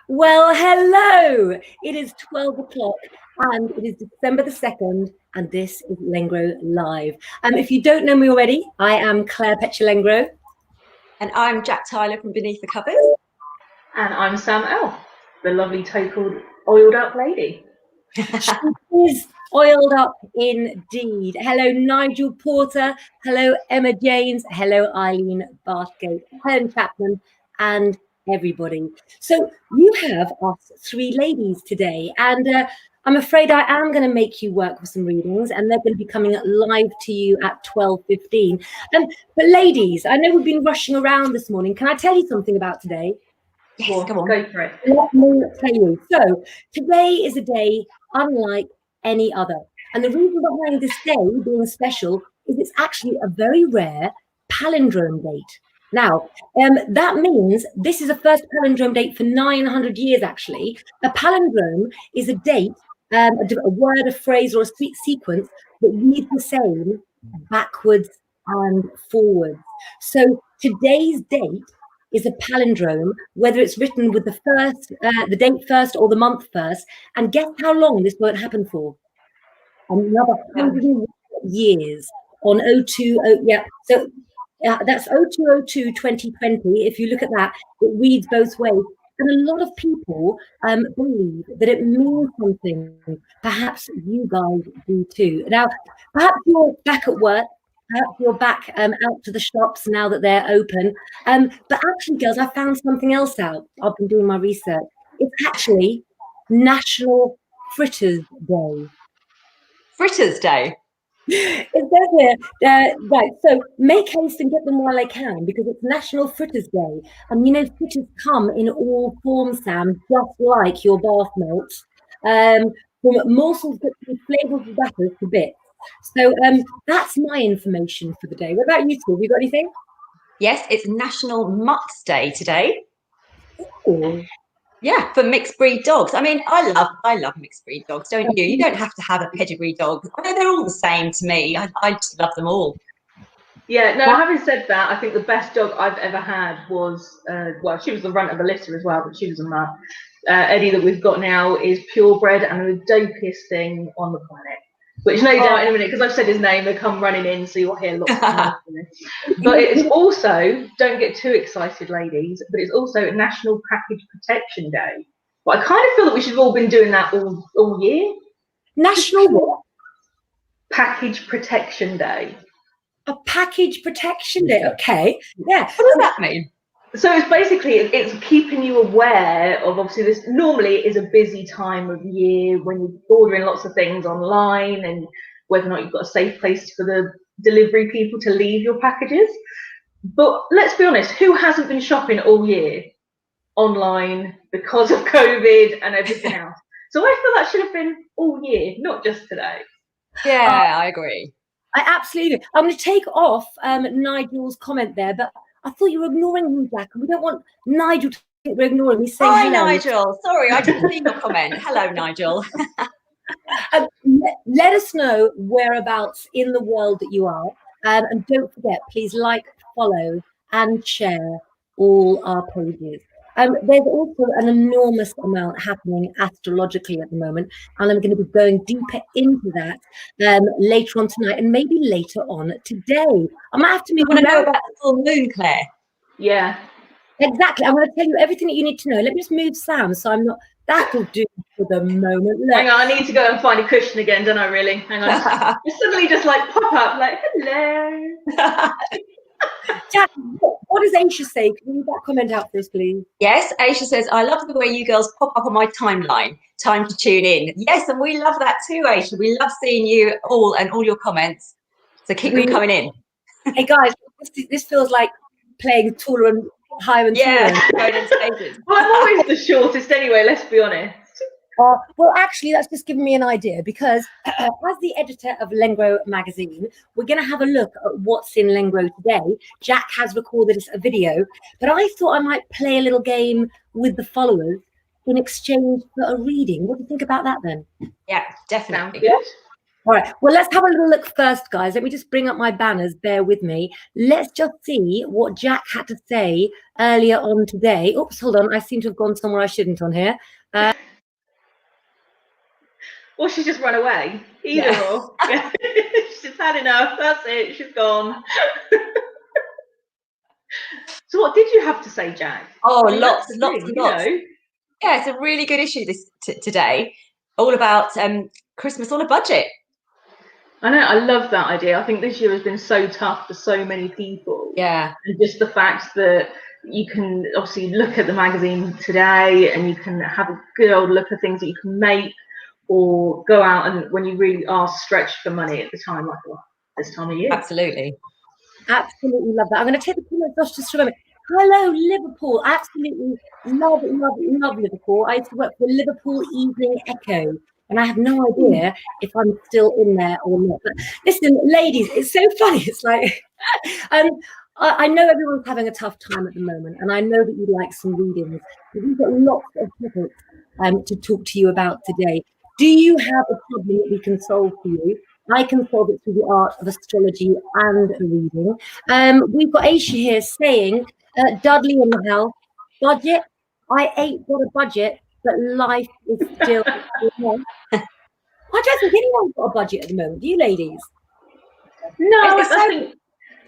Well, hello. It is 12 o'clock and it is December the 2nd and this is Lengro Live. If you don't know me already, I am Claire Lengro. And I'm Jack Tyler from Beneath the Covers. And I'm Sam L, the lovely total oiled up lady. She is oiled up indeed. Hello, Nigel Porter. Hello, Emma James. Hello, Eileen Bartgate. Helen Chapman and everybody. So you have us three ladies today, and I'm afraid I am going to make you work with some readings, and they're going to be coming live to you at 12:15. But ladies, I know we've been rushing around this morning. Can I tell you something about today? Yes, come on. Go for it. Let me tell you. So today is a day unlike any other. And the reason behind this day being special is it's actually a very rare palindrome date. Now, that means this is a first palindrome date for 900 years, actually. A palindrome is a date, a word, a phrase, or a sequence that reads the same backwards and forwards. So today's date is a palindrome, whether it's written with the date first or the month first. And guess how long this won't happen for? Another 100 years on 02. Yeah, so that's 0202 2020. If you look at that, it reads both ways. And a lot of people believe that it means something. Perhaps you guys do too. Now, perhaps you're back at work. Perhaps you're back out to the shops now that they're open. But actually, girls, I found something else out. I've been doing my research. It's actually National Fritters Day. Fritters Day? It says here, right, so make haste and get them while they can, because it's National Fritters Day. And you know, fritters come in all forms, Sam, just like your bath melts. From morsels that can be flavoured with batters to bits. So that's my information for the day. What about you two? Have you got anything? Yes, it's National Mutts Day today. Ooh. Yeah, for mixed breed dogs. I mean, I love mixed breed dogs, don't you? You don't have to have a pedigree dog. I mean, they're all the same to me. I just love them all. Yeah, no, having said that, I think the best dog I've ever had was, well, she was the runt of the litter as well, but she was a mutt. Eddie that we've got now is purebred and the dopiest thing on the planet. Which no doubt in a minute, because I've said his name, they come running in, so you'll hear lots of noise. But it's also, don't get too excited, ladies, but it's also National Package Protection Day. But I kind of feel that we should have all been doing that all year. National what? Package Protection Day. A package protection day, okay. Yeah. What does that mean? So it's basically, it's keeping you aware of, obviously this normally is a busy time of year when you're ordering lots of things online and whether or not you've got a safe place for the delivery people to leave your packages. But let's be honest, who hasn't been shopping all year online because of COVID and everything else? So I feel that should have been all year, not just today. Yeah, I agree. I absolutely do. I'm going to take off Nigel's comment there, but I thought you were ignoring me, Jack, and we don't want Nigel to think we're ignoring me. Hi, hello. Nigel. Sorry, I didn't see your comment. Hello, Nigel. Let us know whereabouts in the world that you are. And don't forget, please like, follow, and share all our pages. There's also an enormous amount happening astrologically at the moment, and I'm going to be going deeper into that later on tonight and maybe later on today. I might have to move. You want to know about the full moon, Claire? Yeah. Exactly. I'm going to tell you everything that you need to know. Let me just move Sam, so I'm not. That'll do for the moment. Look. Hang on, I need to go and find a cushion again, don't I? Really? Hang on. You suddenly just like pop up, like hello. Jack, what does Aisha say? Can you read that comment out for us, please? Yes, Aisha says, I love the way you girls pop up on my timeline. Time to tune in. Yes, and we love that too, Aisha. We love seeing you all and all your comments. So keep them coming in. Hey guys, this feels like playing taller and higher and taller. Going in stages. Well, I'm always the shortest anyway, let's be honest. Well, actually, that's just given me an idea because as the editor of Lengro magazine, we're going to have a look at what's in Lengro today. Jack has recorded us a video, but I thought I might play a little game with the followers in exchange for a reading. What do you think about that then? Yeah, definitely. Good. All right. Well, let's have a little look first, guys. Let me just bring up my banners. Bear with me. Let's just see what Jack had to say earlier on today. Oops, hold on. I seem to have gone somewhere I shouldn't on here. Or she's just run away. Either or. Yeah. She's had enough. That's it. She's gone. So what did you have to say, Jack? Oh, I mean, lots you and lots. know. Yeah, it's a really good issue today, all about Christmas on a budget. I know, I love that idea. I think this year has been so tough for so many people. Yeah. And just the fact that you can obviously look at the magazine today and you can have a good old look at things that you can make, or go out and when you really are stretched for money at the time, like this time of year. Absolutely. Absolutely love that. I'm going to take the comments off just for a moment. Hello, Liverpool. Absolutely love Liverpool. I used to work for the Liverpool Evening Echo, and I have no idea if I'm still in there or not. But listen, ladies, it's so funny. It's like, I know everyone's having a tough time at the moment, and I know that you'd like some readings. But we've got lots of topics to talk to you about today. Do you have a problem that we can solve for you? I can solve it through the art of astrology and a reading. We've got Aisha here saying, Dudley in the house, budget. I ain't got a budget, but life is still. I don't think anyone's got a budget at the moment. Do you, ladies? No, I think.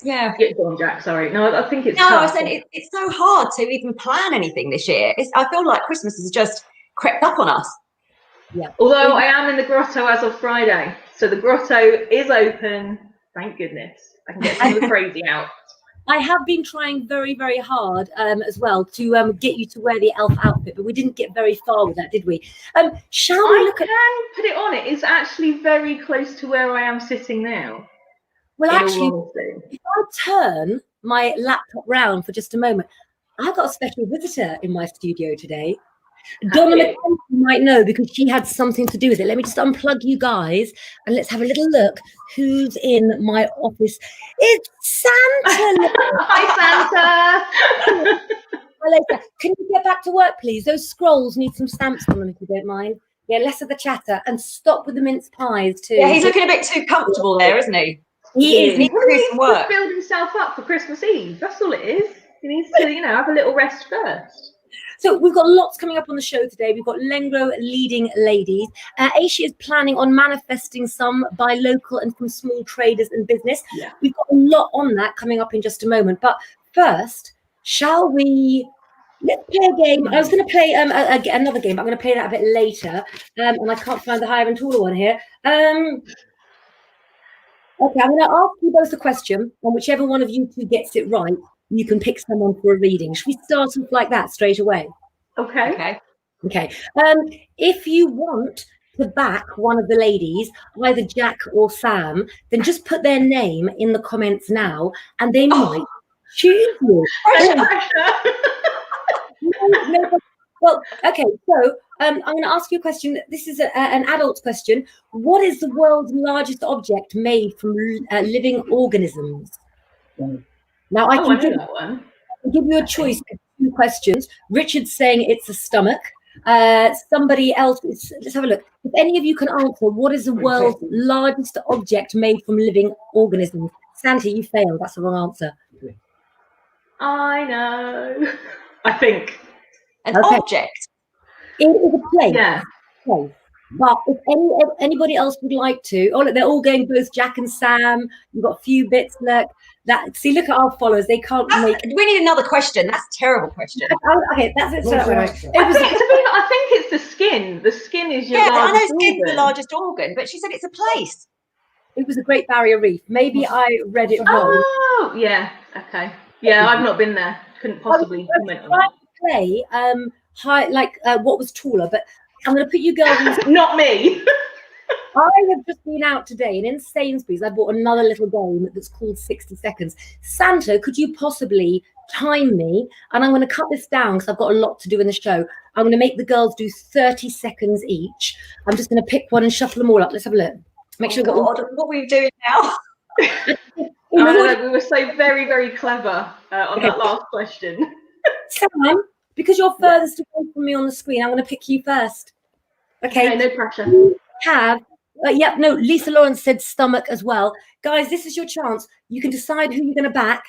Yeah. Go on, Jack. Sorry. No, I think it's. No, tough. I was saying it's so hard to even plan anything this year. I feel like Christmas has just crept up on us. Yeah. Although I am in the grotto as of Friday, so the grotto is open. Thank goodness. I can get some of the crazy out. I have been trying very, very hard as well to get you to wear the elf outfit, but we didn't get very far with that, did we? Shall we look at? I can put it on. It is actually very close to where I am sitting now. Well, actually, if I turn my laptop round for just a moment, I've got a special visitor in my studio today. Donna McKenzie might know because she had something to do with it. Let me just unplug you guys and let's have a little look who's in my office. It's Santa. Hi, Santa. Hello, Santa. Can you get back to work, please? Those scrolls need some stamps on them, if you don't mind. Yeah, less of the chatter and stop with the mince pies too. Yeah, he's looking a bit too comfortable there, isn't he? He is. He needs to do some work. He's build himself up for Christmas Eve. That's all it is. He needs to, have a little rest first. So we've got lots coming up on the show today. We've got Lengro leading ladies. Aisha is planning on manifesting some by local and from small traders and business. Yeah. We've got a lot on that coming up in just a moment. But first, shall we? Let's play a game. I was going to play another game, but I'm going to play that a bit later. And I can't find the higher and taller one here. Okay, I'm going to ask you both a question, and whichever one of you two gets it right, you can pick someone for a reading. Should we start off like that straight away? Okay. If you want to back one of the ladies, either Jack or Sam, then just put their name in the comments now, and they might choose you. Well, okay, so I'm going to ask you a question. This is an adult question. What is the world's largest object made from living organisms? Now, I can give you a choice of 2 questions. Richard's saying it's a stomach. Somebody else, let's have a look. If any of you can answer, what is the world's largest object made from living organisms? Santa, you failed. That's the wrong answer. I know. I think. An object? It is a place. Yeah. Place. But if anybody else would like to, look, they're all going, both Jack and Sam. You've got a few bits. Look at our followers. They can't make. We need another question. That's a terrible question. Okay, that's it. I think it's the skin. The skin is your largest organ. I know skin's the largest organ, but she said it's a place. It was a Great Barrier Reef. Maybe I read it wrong. Oh, yeah. Okay. Yeah, I've not been there. Couldn't possibly comment on that. Play what was taller, but I'm going to put you girls. Not me. I have just been out today, and in Sainsbury's, I bought another little game that's called 60 Seconds. Santa, could you possibly time me? And I'm going to cut this down because I've got a lot to do in the show. I'm going to make the girls do 30 seconds each. I'm just going to pick one and shuffle them all up. Let's have a look. Make sure what are we doing now? We were so very, very clever on that last question. Sam, because you're furthest away from me on the screen, I'm going to pick you first. Okay, no pressure. You have Yeah, no, Lisa Lawrence said stomach as well. Guys, this is your chance. You can decide who you're going to back.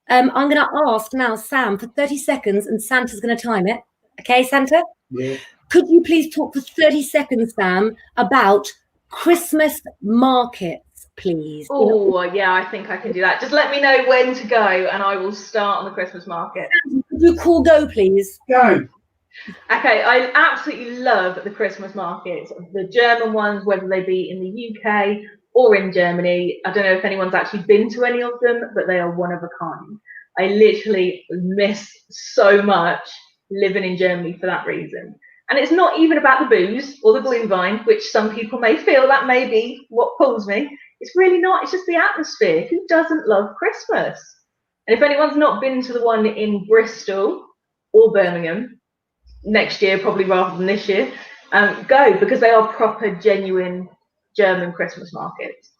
I'm going to ask now Sam for 30 seconds, and Santa's going to time it. Okay, Santa? Yeah. Could you please talk for 30 seconds, Sam, about Christmas markets, please? Oh, yeah, I think I can do that. Just let me know when to go, and I will start on the Christmas market. Could you call go, please? Go. Okay, I absolutely love the Christmas markets, the German ones, whether they be in the UK or in Germany. I don't know if anyone's actually been to any of them, but they are one of a kind. I literally miss so much living in Germany for that reason. And it's not even about the booze or the Glühwein, which some people may feel that may be what pulls me. It's really not. It's just the atmosphere. Who doesn't love Christmas? And if anyone's not been to the one in Bristol or Birmingham, next year probably rather than this year, go, because they are proper, genuine German Christmas markets.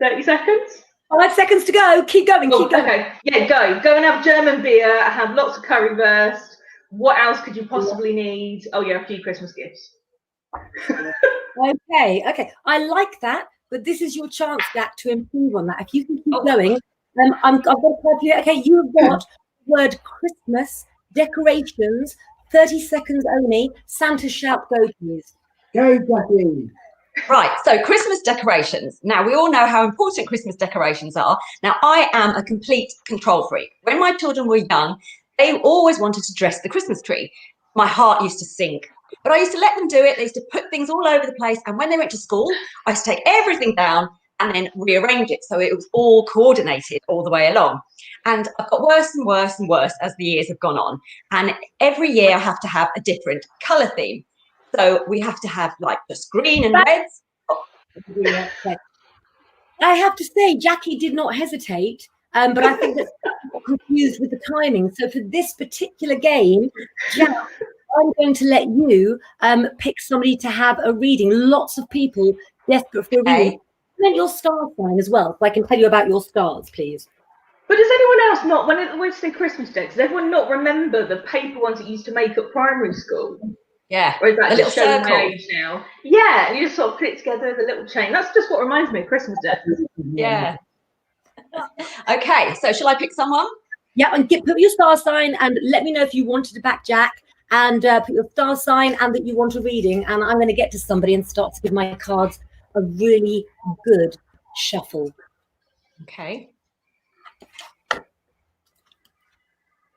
30 seconds? 5 seconds to go. Keep going, keep going. Okay, yeah, go and have German beer, have lots of currywurst. What else could you possibly need? Oh yeah, a few Christmas gifts. Okay. I like that, but this is your chance, Jack, to improve on that. If you can keep going, I've got to help you. Okay, you have got the word Christmas, decorations, 30 seconds only. Santa shout go, please. Go, Jackie. Right, so Christmas decorations. Now, we all know how important Christmas decorations are. Now, I am a complete control freak. When my children were young, they always wanted to dress the Christmas tree. My heart used to sink. But I used to let them do it. They used to put things all over the place. And when they went to school, I used to take everything down and then rearrange it so it was all coordinated all the way along. And I've got worse and worse and worse as the years have gone on. And every year I have to have a different colour theme. So we have to have like just green and reds. Yeah, okay. I have to say, Jackie did not hesitate, but I think that's confused with the timing. So for this particular game, Jack, I'm going to let you pick somebody to have a reading. Lots of people desperate for a reading. And then your star sign as well, so I can tell you about your stars, please. But does anyone else not, when we say Christmas decks, does everyone not remember the paper ones that you used to make at primary school? Yeah, or is that the just little showing circle. my age now? Yeah, and you just sort of put it together with a little chain. That's just what reminds me of Christmas decks. Yeah. Okay, so shall I pick someone? Yeah, and put your star sign and let me know if you wanted to back Jack, and put your star sign and that you want a reading. And I'm going to get to somebody and start to give my cards a really good shuffle. Okay.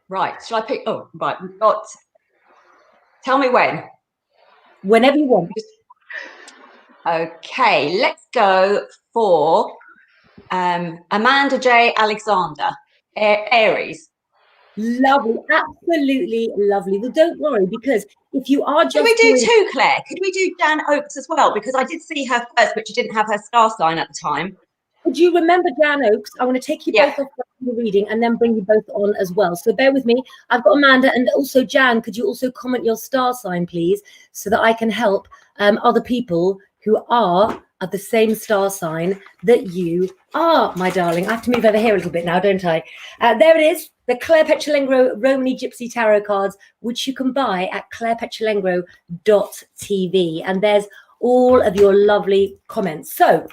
Right, shall I pick? Oh, right, we've got. Tell me when. Whenever you want. Okay, let's go for Amanda J. Alexander, Aries. Lovely, absolutely lovely. Well, don't worry, because if you are just Can we do two, Claire? Could we do Jan Oakes as well? Because I did see her first, but she didn't have her star sign at the time. Would you remember Jan Oakes? I want to take you both off the reading and then bring you both on as well. So bear with me. I've got Amanda and also Jan. Could you also comment your star sign, please, so that I can help other people who are at the same star sign that you are, my darling. I have to move over here a little bit now, don't I? There it is, the Claire Petulengro Romany Gypsy Tarot cards, which you can buy at clairepetulengro.tv. And there's all of your lovely comments. So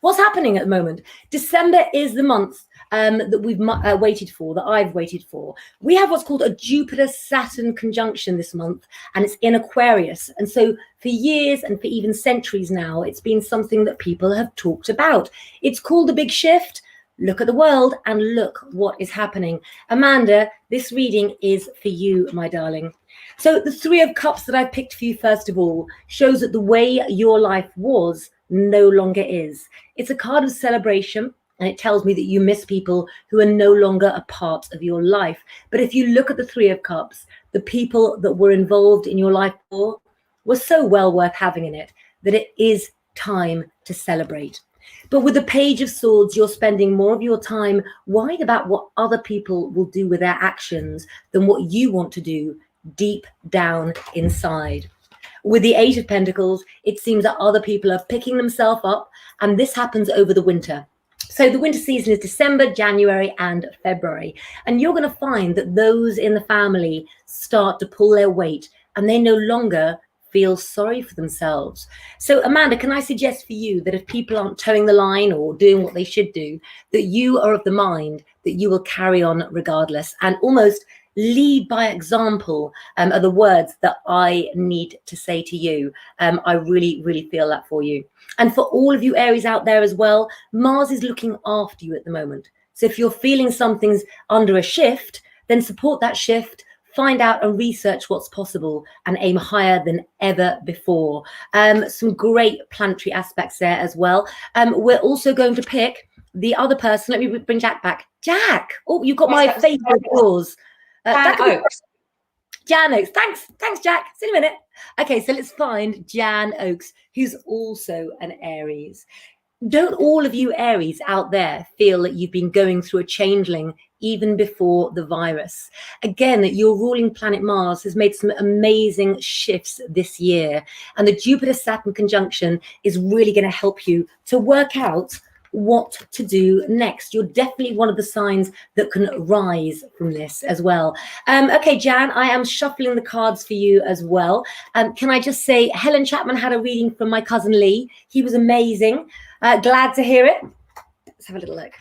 what's happening at the moment? December is the month that we've waited for, that I've waited for. We have what's called a Jupiter-Saturn conjunction this month, and it's in Aquarius. And so for years and for even centuries now, it's been something that people have talked about. It's called a big shift. Look at the world and look what is happening. Amanda, this reading is for you, my darling. So the Three of Cups that I picked for you, first of all, shows that the way your life was no longer is. It's a card of celebration, and it tells me that you miss people who are no longer a part of your life. But if you look at the Three of Cups, the people that were involved in your life were so well worth having in it that it is time to celebrate. But with the Page of Swords, you're spending more of your time worried about what other people will do with their actions than what you want to do deep down inside. With the Eight of Pentacles, it seems that other people are picking themselves up, and this happens over the winter. So the winter season is December, January, and February. And you're going to find that those in the family start to pull their weight, and they no longer feel sorry for themselves. So Amanda, can I suggest for you that if people aren't towing the line or doing what they should do, that you are of the mind that you will carry on regardless, and almost lead by example are the words that I need to say to you. I really, really feel that for you. And for all of you Aries out there as well, Mars is looking after you at the moment. So if you're feeling something's under a shift, then support that shift, find out and research what's possible, and aim higher than ever before. Some great planetary aspects there as well. We're also going to pick the other person. Let me bring Jack back. Jack! Oh, you got my favourite yours. Jan Oakes. Jan Oakes. Thanks, Jack. See you in a minute. Okay, so let's find Jan Oakes, who's also an Aries. Don't all of you Aries out there feel that you've been going through a changeling even before the virus? Again, your ruling planet Mars has made some amazing shifts this year, and the Jupiter-Saturn conjunction is really going to help you to work out what to do next. You're definitely one of the signs that can rise from this as well. Okay, Jan, I am shuffling the cards for you as well. Can I just say, Helen Chapman had a reading from my cousin Lee. He was amazing. Glad to hear it. Let's have a little look.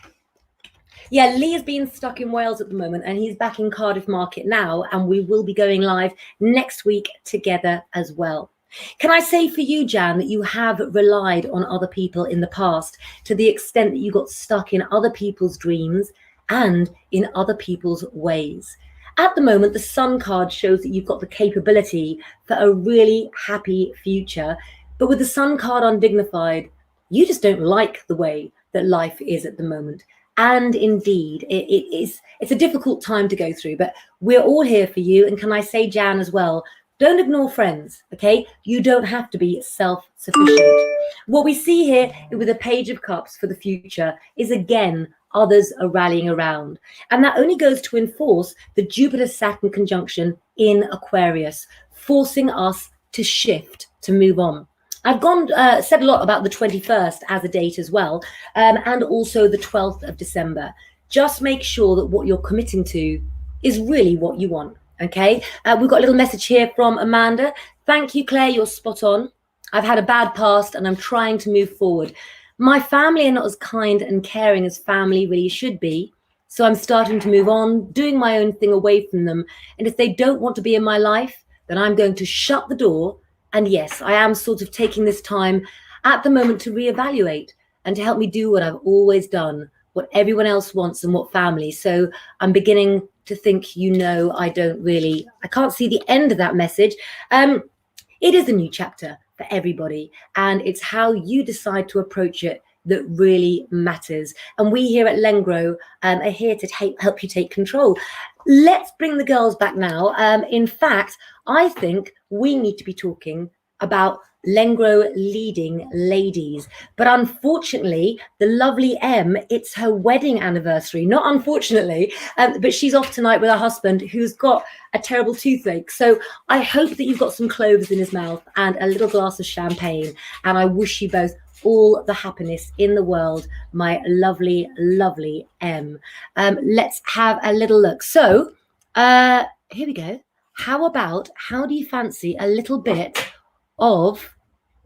Yeah, Lee is being stuck in Wales at the moment, and he's back in Cardiff Market now, and we will be going live next week together as well. Can I say for you, Jan, that you have relied on other people in the past to the extent that you got stuck in other people's dreams and in other people's ways? At the moment, the Sun card shows that you've got the capability for a really happy future, but with the Sun card undignified, you just don't like the way that life is at the moment. And indeed, it's a difficult time to go through, but we're all here for you. And can I say, Jan, as well, don't ignore friends, okay? You don't have to be self-sufficient. What we see here with the Page of Cups for the future is, again, others are rallying around. And that only goes to enforce the Jupiter-Saturn conjunction in Aquarius, forcing us to shift, to move on. I've said a lot about the 21st as a date as well, and also the 12th of December. Just make sure that what you're committing to is really what you want. Okay, we've got a little message here from Amanda. Thank you, Claire, you're spot on. I've had a bad past and I'm trying to move forward. My family are not as kind and caring as family really should be. So I'm starting to move on, doing my own thing away from them. And if they don't want to be in my life, then I'm going to shut the door. And yes, I am sort of taking this time at the moment to reevaluate and to help me do what I've always done, what everyone else wants and what family. So I'm beginning to think, I can't see the end of that message. It is a new chapter for everybody, and it's how you decide to approach it that really matters. And we here at Lengro are here to help you take control. Let's bring the girls back now. In fact, I think we need to be talking about Lengro leading ladies. But unfortunately, the lovely Em, it's her wedding anniversary. Not unfortunately, but she's off tonight with her husband, who's got a terrible toothache. So I hope that you've got some cloves in his mouth and a little glass of champagne. And I wish you both all the happiness in the world, my lovely, lovely Em. Let's have a little look. So here we go. How do you fancy a little bit of,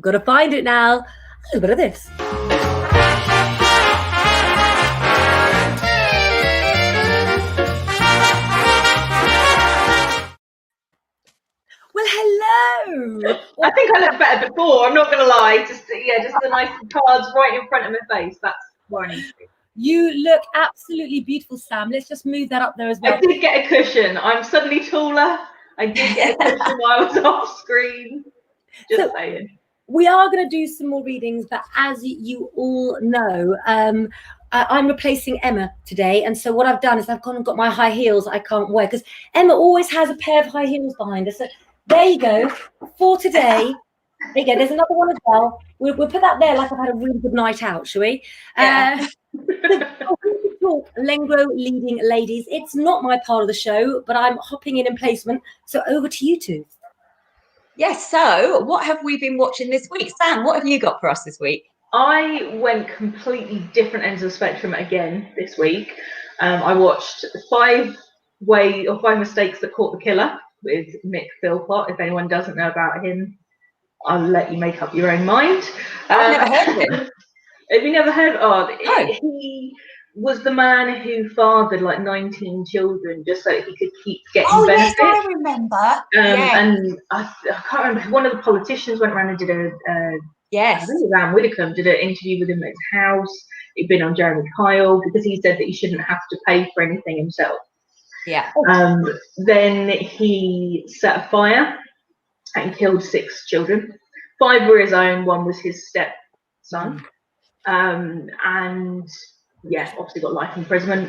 gotta find it now, a little bit of this. Well, hello. I think I looked better before, I'm not going to lie. Just the nice cards right in front of my face. That's where I need to be. You look absolutely beautiful, Sam. Let's just move that up there as well. I did get a cushion. I'm suddenly taller. I did get a cushion while I was off screen. Just saying. We are going to do some more readings, but as you all know, I'm replacing Emma today. And so what I've done is I've gone and got my high heels I can't wear, because Emma always has a pair of high heels behind her. So there you go for today. There you go. There's another one as well. We'll put that there like I've had a really good night out, shall we? Yeah. Talk Lengro leading ladies. It's not my part of the show, but I'm hopping in placement. So over to you two. Yes, so what have we been watching this week? Sam, what have you got for us this week? I went completely different ends of the spectrum again this week. I watched Five Mistakes That Caught the Killer with Mick Philpott. If anyone doesn't know about him, I'll let you make up your own mind. I've never heard of him. Have you never heard? No. He was the man who fathered like 19 children just so that he could keep getting benefits. Yes, I remember. And I can't remember. One of the politicians went around and did I think Around Widdicombe did an interview with him at his house. He'd been on Jeremy Kyle because he said that he shouldn't have to pay for anything himself. Yeah. Then he set a fire and killed 6 children. 5 were his own, 1 was his stepson. And yeah, obviously got life imprisonment.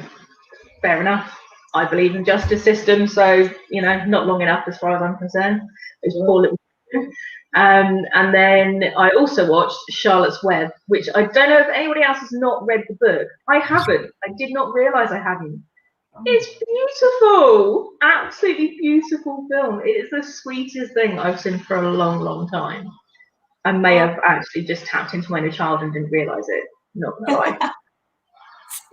Fair enough. I believe in justice system, so not long enough as far as I'm concerned. Those poor little and then I also watched Charlotte's Web, which I don't know if anybody else has not read the book. I haven't. I did not realise I hadn't. It's beautiful, absolutely beautiful film. It is the sweetest thing I've seen for a long, long time. I may have actually just tapped into my inner child and didn't realise it. Not gonna lie.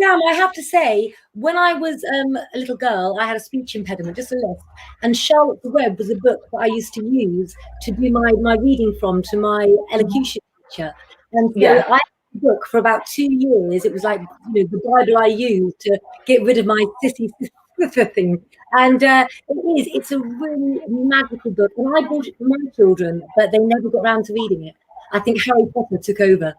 Sam, I have to say, when I was a little girl, I had a speech impediment, just a lisp, and Charlotte's Web was a book that I used to use to do my reading from to my elocution teacher. And so I had the book for about 2 years. It was like the Bible I used to get rid of my sissy thing. And it's a really magical book. And I bought it for my children, but they never got around to reading it. I think Harry Potter took over.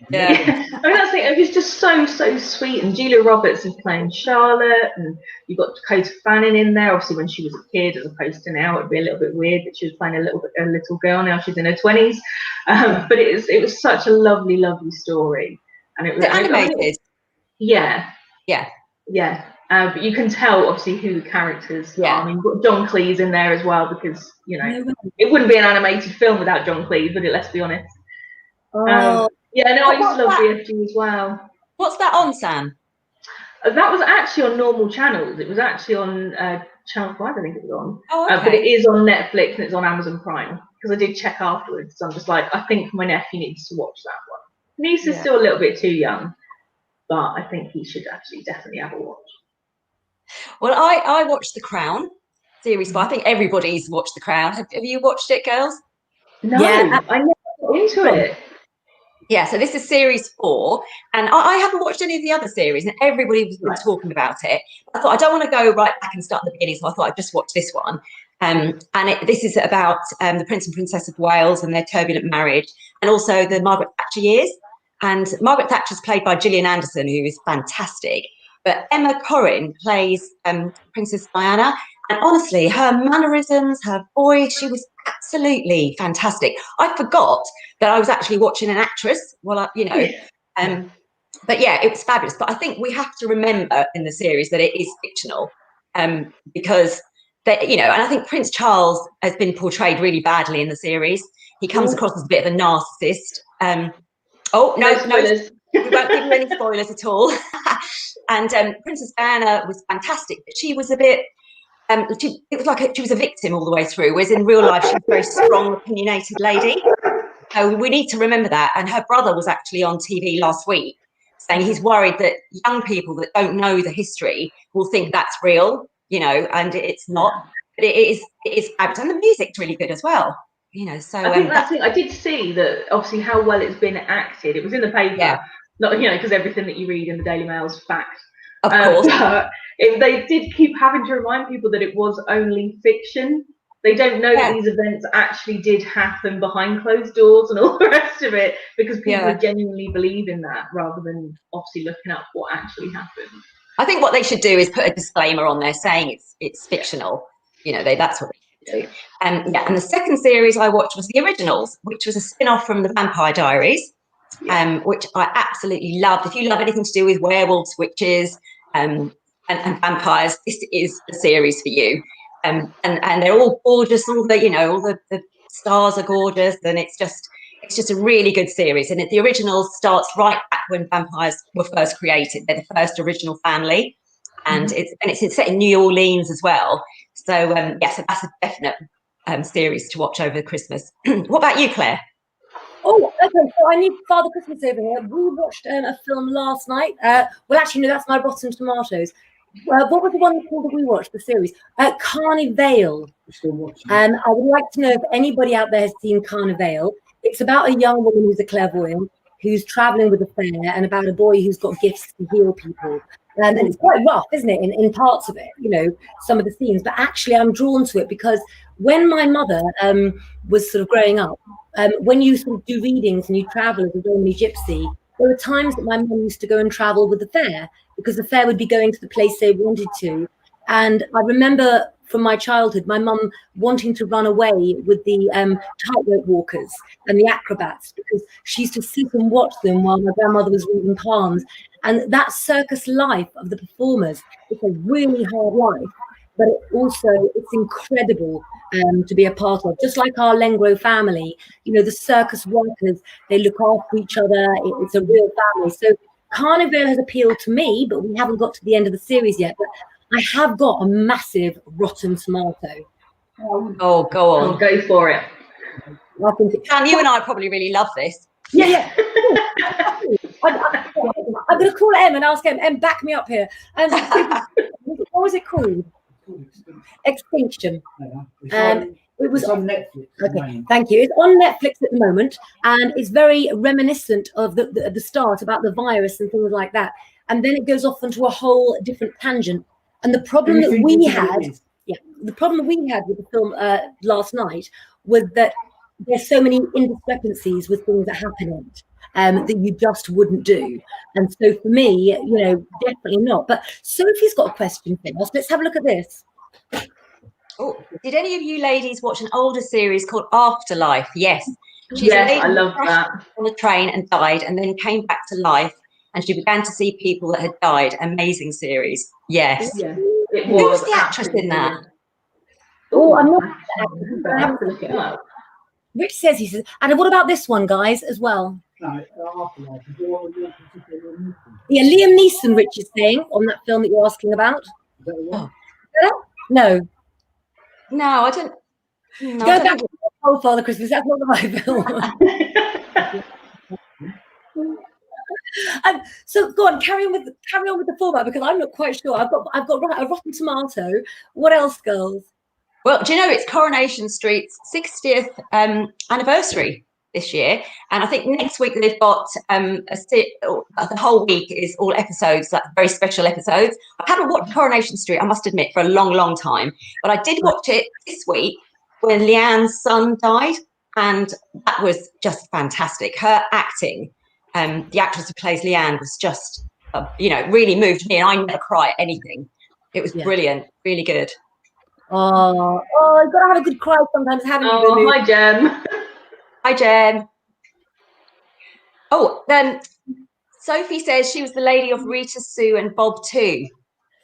Yeah. I mean, that's it. It's just so sweet. And Julia Roberts is playing Charlotte, and you've got Dakota Fanning in there. Obviously, when she was a kid, as opposed to now, it'd be a little bit weird that she was playing a little girl. Now she's in her 20s. But it was such a lovely, lovely story. And it was animated. Yeah. But you can tell obviously who the characters are. I mean, you've got John Cleese in there as well because it wouldn't be an animated film without John Cleese, would it? Let's be honest. Yeah, no, I used to love BFG as well. What's that on, Sam? That was actually on normal channels. It was actually on Channel 5, I think it was on. Oh, okay. But it is on Netflix and it's on Amazon Prime. Because I did check afterwards. So I'm just like, I think my nephew needs to watch that one. Niece is still a little bit too young. But I think he should actually definitely have a watch. Well, I watched The Crown series 5. I think everybody's watched The Crown. Have you watched it, girls? No, I never got into it. Yeah, so this is series 4, and I haven't watched any of the other series, and everybody was talking about it. I thought I don't want to go right back and start at the beginning, so I thought I'd just watch this one. This is about the Prince and Princess of Wales and their turbulent marriage, and also the Margaret Thatcher years. And Margaret Thatcher is played by Gillian Anderson, who is fantastic. But Emma Corrin plays Princess Diana, and honestly, her mannerisms, her voice, she was absolutely fantastic. I forgot that I was actually watching an actress but yeah, it was fabulous. But I think we have to remember in the series that it is fictional, because and I think Prince Charles has been portrayed really badly in the series. He comes across as a bit of a narcissist. No spoilers. We won't give you any spoilers at all. And Princess Diana was fantastic, but she was a bit. It was like she was a victim all the way through, whereas in real life she's a very strong, opinionated lady. So we need to remember that. And her brother was actually on TV last week saying he's worried that young people that don't know the history will think that's real, and it's not. But it is fabulous, and the music's really good as well. So I think that's it. I did see that obviously how well it's been acted. It was in the paper, not because everything that you read in the Daily Mail is fact. Of course. But they did keep having to remind people that it was only fiction. They don't know that these events actually did happen behind closed doors and all the rest of it, because people genuinely believe in that rather than obviously looking up what actually happened. I think what they should do is put a disclaimer on there saying it's fictional. That's what they should do. And the second series I watched was The Originals, which was a spin-off from The Vampire Diaries, which I absolutely loved. If you love anything to do with werewolves, witches, and vampires, this is the series for you. And they're all gorgeous. All the stars are gorgeous, and it's just a really good series. And The Originals starts right back when vampires were first created. They're the first original family, and it's set in New Orleans as well. So so that's a definite series to watch over Christmas. What about you, Claire? Oh, okay. So I need Father Christmas over here. We watched a film last night. Well, actually, no, that's My Rotten Tomatoes. What was the one called that we watched, the series? Carnival. I would like to know if anybody out there has seen Carnival. It's about a young woman who's a clairvoyant, who's traveling with a fair, and about a boy who's got gifts to heal people. And it's quite rough, isn't it, in parts of it, you know, some of the scenes. But actually, I'm drawn to it because when my mother was sort of growing up, when you sort of do readings and you travel as a Romany gypsy, there were times that my mum used to go and travel with the fair because the fair would be going to the place they wanted to. And I remember from my childhood, my mum wanting to run away with the tightrope walkers and the acrobats because she used to sit and watch them while my grandmother was reading palms. And that circus life of the performers, it's a really hard life, but it's incredible to be a part of. Just like our Lengro family, you know, the circus workers, they look after each other. It's a real family. So Carnival has appealed to me, but we haven't got to the end of the series yet. But I have got a massive rotten tomato. Oh, go on. I'll go for it. Dan, you and I probably really love this. Yeah. I'm going to call Em and ask Em, back me up here. What was it called? Extinction. It was on Netflix. Okay, thank you. It's on Netflix at the moment, and it's very reminiscent of the start about the virus and things like that. And then it goes off into a whole different tangent. And the problem that we had with the film last night was that there's so many indiscrepancies with things that happen in it. That you just wouldn't do. And so for me, you know, definitely not. But Sophie's got a question for us. Let's have a look at this. Oh, did any of you ladies watch an older series called Afterlife? Yes. Yes, I love that. On the train and died and then came back to life and she began to see people that had died. Amazing series. Yes. Yeah, it was. Who was the actress in that? Oh, I'm not. I have to look it up. Rich says, and what about this one, guys, as well? No, Yeah, Liam Neeson, Rich is saying, on that film that you're asking about. No. No, I don't. No, Go back to Old Father Christmas. That's not the right film. So go on, carry on with the format because I'm not quite sure. I've got a rotten tomato. What else, girls? Well, do you know it's Coronation Street's 60th anniversary this year, and I think next week they've got the whole week is all episodes, like very special episodes. I haven't watched Coronation Street, I must admit, for a long, long time, but I did watch it this week when Leanne's son died, and that was just fantastic. Her acting, the actress who plays Leanne, was just, really moved me, and I never cry at anything. It was brilliant, really good. Oh, you've got to have a good cry sometimes, haven't you? Oh, hi, Jem. Hi, Jen. Oh, then Sophie says she was the lady of Rita, Sue and Bob too.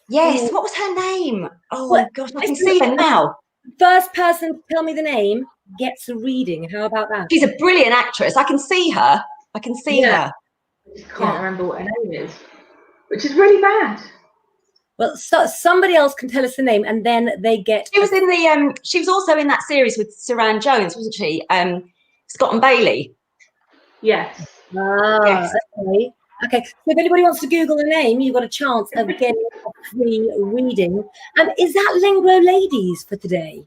Yes, what was her name? Oh, my gosh, I can see her now. First person to tell me the name gets a reading. How about that? She's a brilliant actress. I can see her. I can see her. I just can't remember what her name is, which is really bad. Well, so somebody else can tell us the name, and then they get. She was in the. She was also in that series with Saran Jones, wasn't she? Scott and Bailey. Yes. Yes. Okay. So if anybody wants to Google the name, you've got a chance of getting a free reading. Is that Lengro Ladies for today?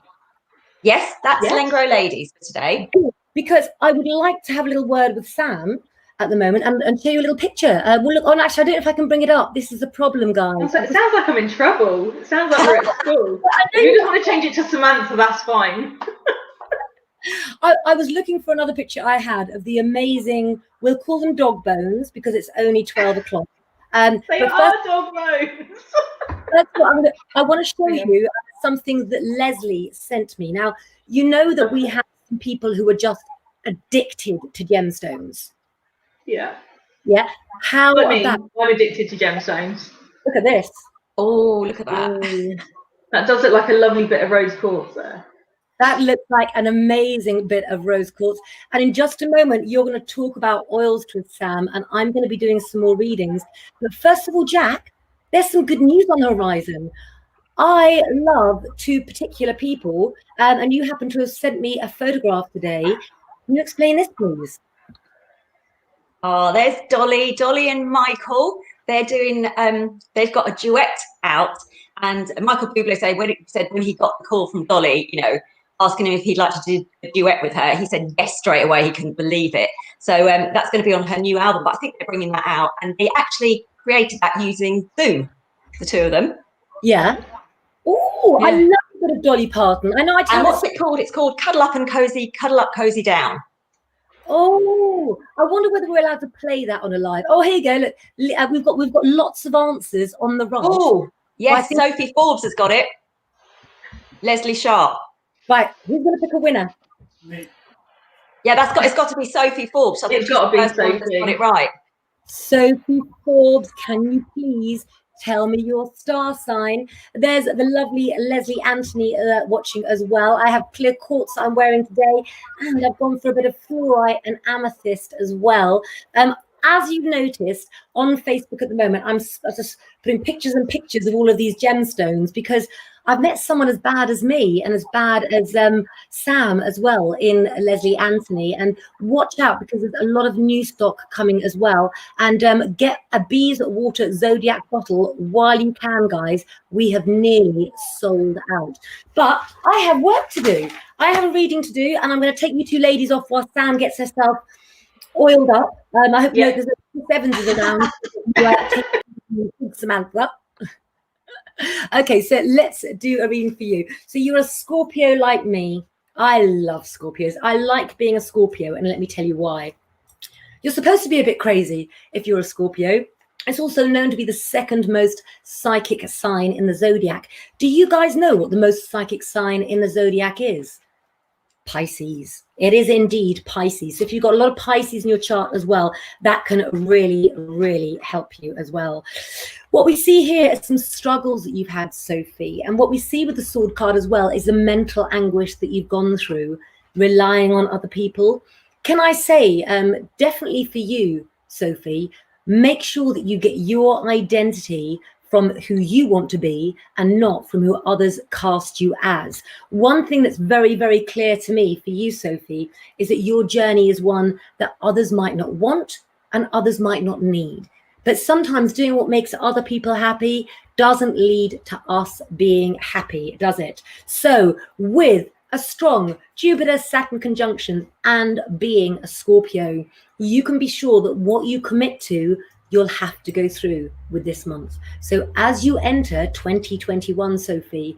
Yes, that's Lengro Ladies for today. Because I would like to have a little word with Sam at the moment and show you a little picture. Well, look, actually, I don't know if I can bring it up. This is a problem, guys. It sounds like I'm in trouble. It sounds like we're at school. If you just want to change it to Samantha, that's fine. I was looking for another picture I had of the amazing, we'll call them dog bones because it's only 12 o'clock. They are dog bones. That's what I want to show you something that Leslie sent me. Now, you know that we have some people who are just addicted to gemstones. Yeah. Yeah. How about I'm addicted to gemstones. Look at this. Oh, look at that. That does look like a lovely bit of rose quartz there. That looks like an amazing bit of rose quartz. And in just a moment, you're going to talk about oils with Sam, and I'm going to be doing some more readings. But first of all, Jack, there's some good news on the horizon. I love two particular people, and you happen to have sent me a photograph today. Can you explain this, please? Oh, there's Dolly and Michael. they're doing. They've got a duet out, and Michael Bublé said when he got the call from Dolly, you know, asking him if he'd like to do a duet with her, he said yes straight away. He couldn't believe it. So that's going to be on her new album. But I think they're bringing that out, and they actually created that using Zoom, the two of them. Yeah. Oh, Yeah. I love a bit of Dolly Parton. I know. And what's it called? It's called Cuddle Up Cozy Down. Oh, I wonder whether we're allowed to play that on a live. Oh, here you go. Look, we've got lots of answers on the right. Oh, yes, Well, Sophie Forbes has got it. Leslie Sharp. Right, who's going to pick a winner? Yeah, it's got to be Sophie Forbes. I think It's got to be Sophie. That's got it right. Sophie Forbes, can you please tell me your star sign? There's the lovely Leslie Anthony watching as well. I have clear quartz I'm wearing today, and I've gone for a bit of fluorite and amethyst as well. As you've noticed on Facebook at the moment, I'm just putting pictures and pictures of all of these gemstones because I've met someone as bad as me and as bad as Sam as well in Leslie Anthony. And watch out because there's a lot of new stock coming as well. And get a Bees Water Zodiac bottle while you can, guys. We have nearly sold out. But I have work to do. I have a reading to do, and I'm going to take you two ladies off while Sam gets herself oiled up. I hope there's sevens around. Samantha. Okay, so let's do a reading for you. So you're a Scorpio like me. I love Scorpios. I like being a Scorpio, and let me tell you why. You're supposed to be a bit crazy if you're a Scorpio. It's also known to be the second most psychic sign in the zodiac. Do you guys know what the most psychic sign in the zodiac is? Pisces. It is indeed Pisces. So if you've got a lot of Pisces in your chart as well, that can really, really help you as well. What we see here is some struggles that you've had, Sophie. And what we see with the sword card as well is the mental anguish that you've gone through, relying on other people. Can I say, definitely for you, Sophie, make sure that you get your identity from who you want to be and not from who others cast you as. One thing that's very, very clear to me for you, Sophie, is that your journey is one that others might not want and others might not need. But sometimes doing what makes other people happy doesn't lead to us being happy, does it? So with a strong Jupiter-Saturn conjunction and being a Scorpio, you can be sure that what you commit to, you'll have to go through with this month. So as you enter 2021, Sophie,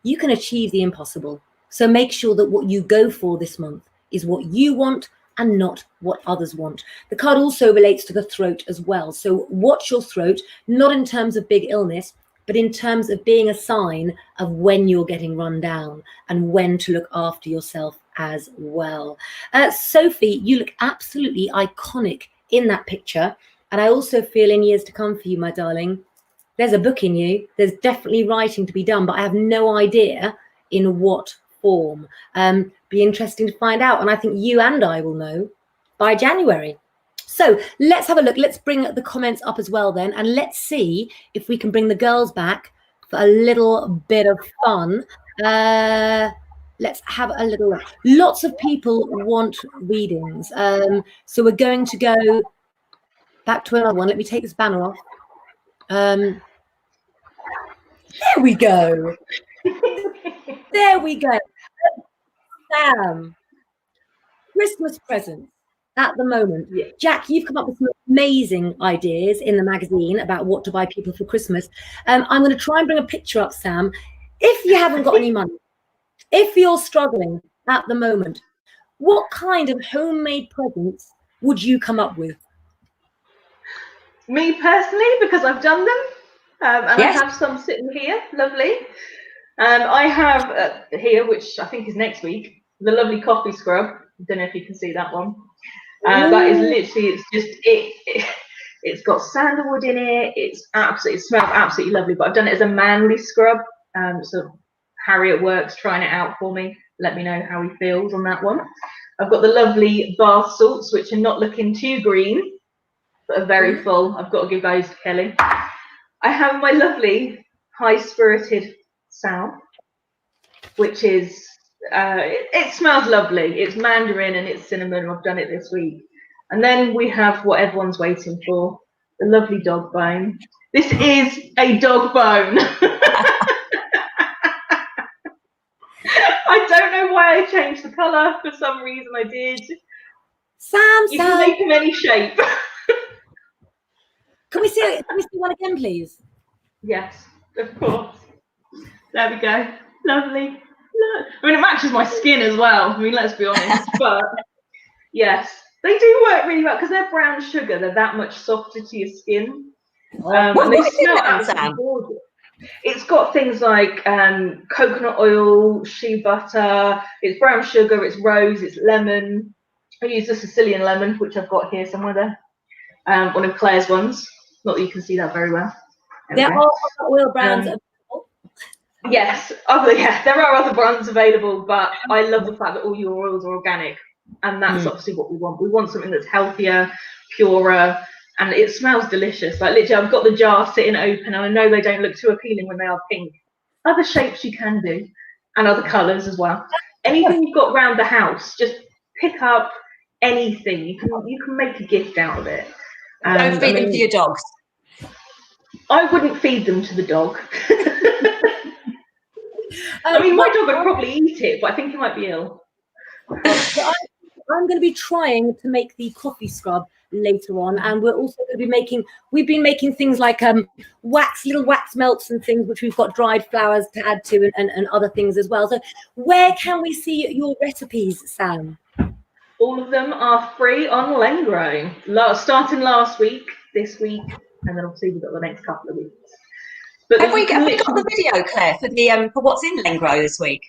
you can achieve the impossible. So make sure that what you go for this month is what you want and not what others want. The card also relates to the throat as well. So watch your throat, not in terms of big illness, but in terms of being a sign of when you're getting run down and when to look after yourself as well. Sophie, you look absolutely iconic in that picture. And I also feel in years to come for you, my darling, there's a book in you. There's definitely writing to be done, but I have no idea in what form. Be interesting to find out. And I think you and I will know by January. So let's have a look. Let's bring the comments up as well then. And let's see if we can bring the girls back for a little bit of fun. Let's have a little look. Lots of people want readings. So we're going to go back to another one. Let me take this banner off. There we go. There we go. Sam, Christmas presents at the moment. Yeah. Jack, you've come up with some amazing ideas in the magazine about what to buy people for Christmas. I'm going to try and bring a picture up, Sam. If you haven't got any money, if you're struggling at the moment, what kind of homemade presents would you come up with? Me personally, because I've done them, and Yes. I have some sitting here, lovely. I have here, which I think is next week, the lovely coffee scrub. I don't know if you can see that one. That is literally, it's just it's got sandalwood in it. It smells absolutely lovely. But I've done it as a manly scrub. So Harriet Works trying it out for me. Let me know how he feels on that one. I've got the lovely bath salts, which are not looking too green, but are very full. I've got to give those to Kelly. I have my lovely high-spirited salve, which is, it smells lovely. It's mandarin and it's cinnamon. I've done it this week. And then we have what everyone's waiting for, The lovely dog bone. This is a dog bone. I don't know why I changed the colour. For some reason I did. You can make them any shape. Can we see one again, please? Yes, of course. There we go. Lovely. Look. I mean, it matches my skin as well. I mean, let's be honest. But yes, they do work really well because they're brown sugar. They're that much softer to your skin. And they smell absolutely gorgeous. It's got things like coconut oil, shea butter, it's brown sugar, it's rose, it's lemon. I use the Sicilian lemon, which I've got here somewhere there. One of Claire's ones. Not that you can see that very well. There are other oil brands available. Yes, there are other brands available, but I love the fact that all your oils are organic. And that's obviously what we want. We want something that's healthier, purer, and it smells delicious. Like literally, I've got the jar sitting open, and I know they don't look too appealing when they are pink. Other shapes you can do, and other colours as well. Anything you've got around the house, just pick up anything. You can make a gift out of it. Don't feed them to your dogs. I wouldn't feed them to the dog. I mean, my dog would probably eat it, but I think he might be ill. I'm going to be trying to make the coffee scrub later on, and we're also going to be we've been making things like little wax melts and things, which we've got dried flowers to add to, and other things as well. So where can we see your recipes, Sam? All of them are free on Lengro, starting last week, this week, and then obviously we've got the next couple of weeks. But have we got the video, Claire, for what's in Lengro this week?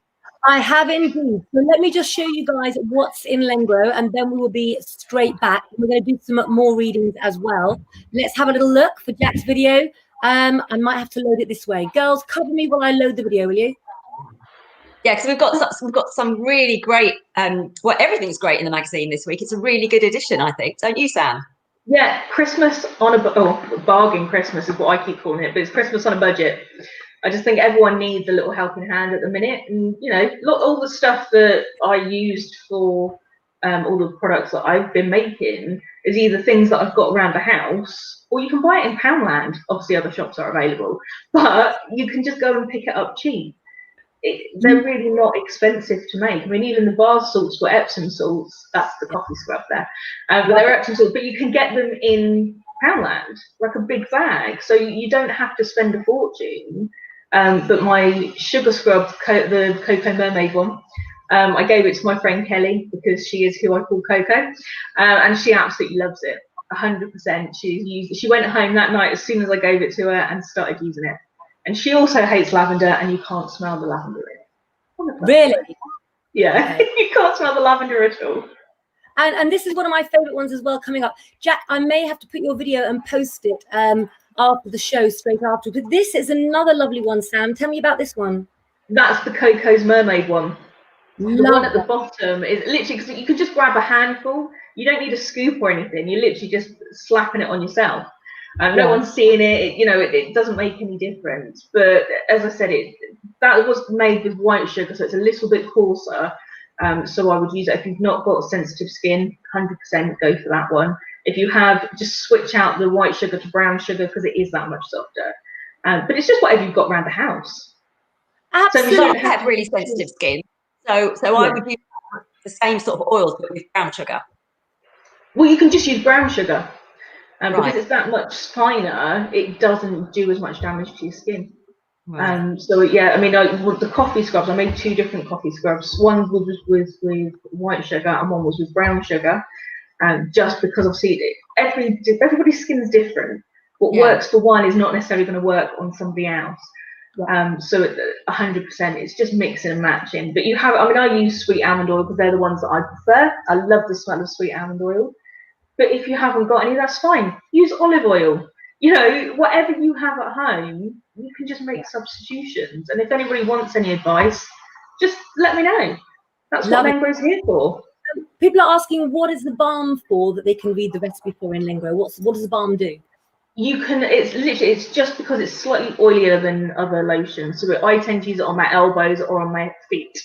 I have indeed. So let me just show you guys what's in Lengro, and then we will be straight back. We're going to do some more readings as well. Let's have a little look for Jack's video. I might have to load it this way. Girls, cover me while I load the video, will you? Yeah, because we've got some really great. Everything's great in the magazine this week. It's a really good edition, I think. Don't you, Sam? Yeah, Christmas on a bargain Christmas is what I keep calling it, but it's Christmas on a budget. I just think everyone needs a little helping hand at the minute, and all the stuff that I used for all the products that I've been making is either things that I've got around the house, or you can buy it in Poundland. Obviously, other shops are available, but you can just go and pick it up cheap. They're really not expensive to make. I mean, even the bar salts were Epsom salts. That's the coffee scrub there. But they're Epsom salts, but you can get them in Poundland, like a big bag. So you don't have to spend a fortune. But my sugar scrub, the Cocoa Mermaid one, I gave it to my friend Kelly because she is who I call Coco. And she absolutely loves it, 100%. She went home that night as soon as I gave it to her and started using it. And she also hates lavender, and you can't smell the lavender in it. Really? Yeah, you can't smell the lavender at all. And this is one of my favourite ones as well coming up. Jack, I may have to put your video and post it after the show, straight after. But this is another lovely one, Sam. Tell me about this one. That's the Coco's Mermaid one. The one at the bottom is literally, because you could just grab a handful. You don't need a scoop or anything. You're literally just slapping it on yourself. No one's seeing it. It doesn't make any difference. But as I said, that was made with white sugar, so it's a little bit coarser. So I would use it if you've not got sensitive skin. 100% go for that one. If you have, just switch out the white sugar to brown sugar because it is that much softer. But it's just whatever you've got around the house. Absolutely. So I have really sensitive skin. So I would use the same sort of oils, but with brown sugar. Well, you can just use brown sugar. Because it's that much finer, it doesn't do as much damage to your skin. Right. So yeah, I mean, the coffee scrubs, I made 2 different coffee scrubs. One was with white sugar, and one was with brown sugar. Just because obviously everybody's skin's different. What works for one is not necessarily going to work on somebody else. So 100%, it's just mixing and matching. But I use sweet almond oil because they're the ones that I prefer. I love the smell of sweet almond oil. But if you haven't got any, that's fine. Use olive oil. Whatever you have at home, you can just make substitutions. And if anybody wants any advice, just let me know. That's what Lengro's here for. People are asking, what is the balm for that they can read the recipe for in Lengro? What does the balm do? It's just because it's slightly oilier than other lotions. So I tend to use it on my elbows or on my feet.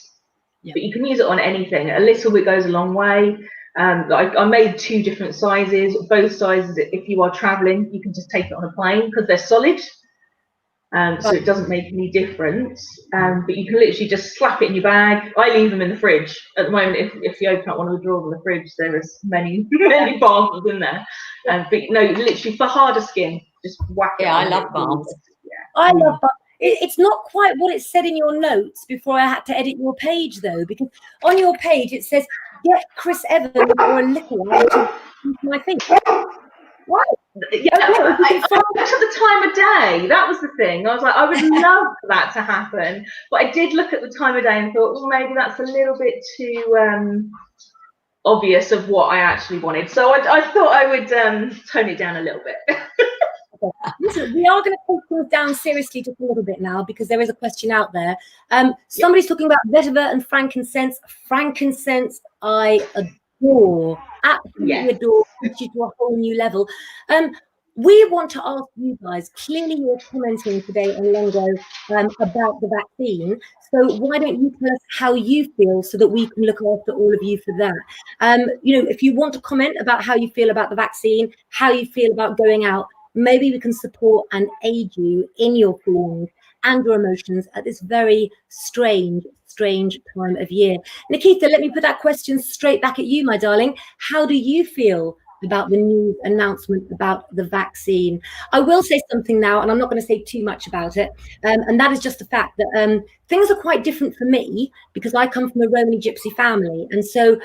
But you can use it on anything. A little bit goes a long way. I made 2 different sizes. Both sizes, if you are traveling, you can just take it on a plane because they're solid. So it doesn't make any difference. But you can literally just slap it in your bag. I leave them in the fridge. At the moment, if you open up one of the drawers in the fridge, there is many balms in there. But no, literally for harder skin, just whack it. Yeah, I love balms. I love balms. It's not quite what it said in your notes before I had to edit your page, though, because on your page it says, get Chris Evans or a liquor to my face. What? Yeah, I looked at the time of day. That was the thing. I was like, I would love for that to happen, but I did look at the time of day and thought, well, maybe that's a little bit too obvious of what I actually wanted. So I thought I would tone it down a little bit. Listen, we are going to take things down seriously just a little bit now because there is a question out there. Somebody's talking about vetiver and frankincense. Frankincense, I adore. Absolutely adore. Takes you to a whole new level. We want to ask you guys, clearly you're commenting today on Lengro about the vaccine. So why don't you tell us how you feel so that we can look after all of you for that? If you want to comment about how you feel about the vaccine, how you feel about going out, maybe we can support and aid you in your feelings and your emotions at this very strange time of year. Nikita, let me put that question straight back at you, my darling. How do you feel about the news announcement about the vaccine? I will say something now, and I'm not going to say too much about it, and that is just the fact that things are quite different for me because I come from a Romani Gypsy family, and so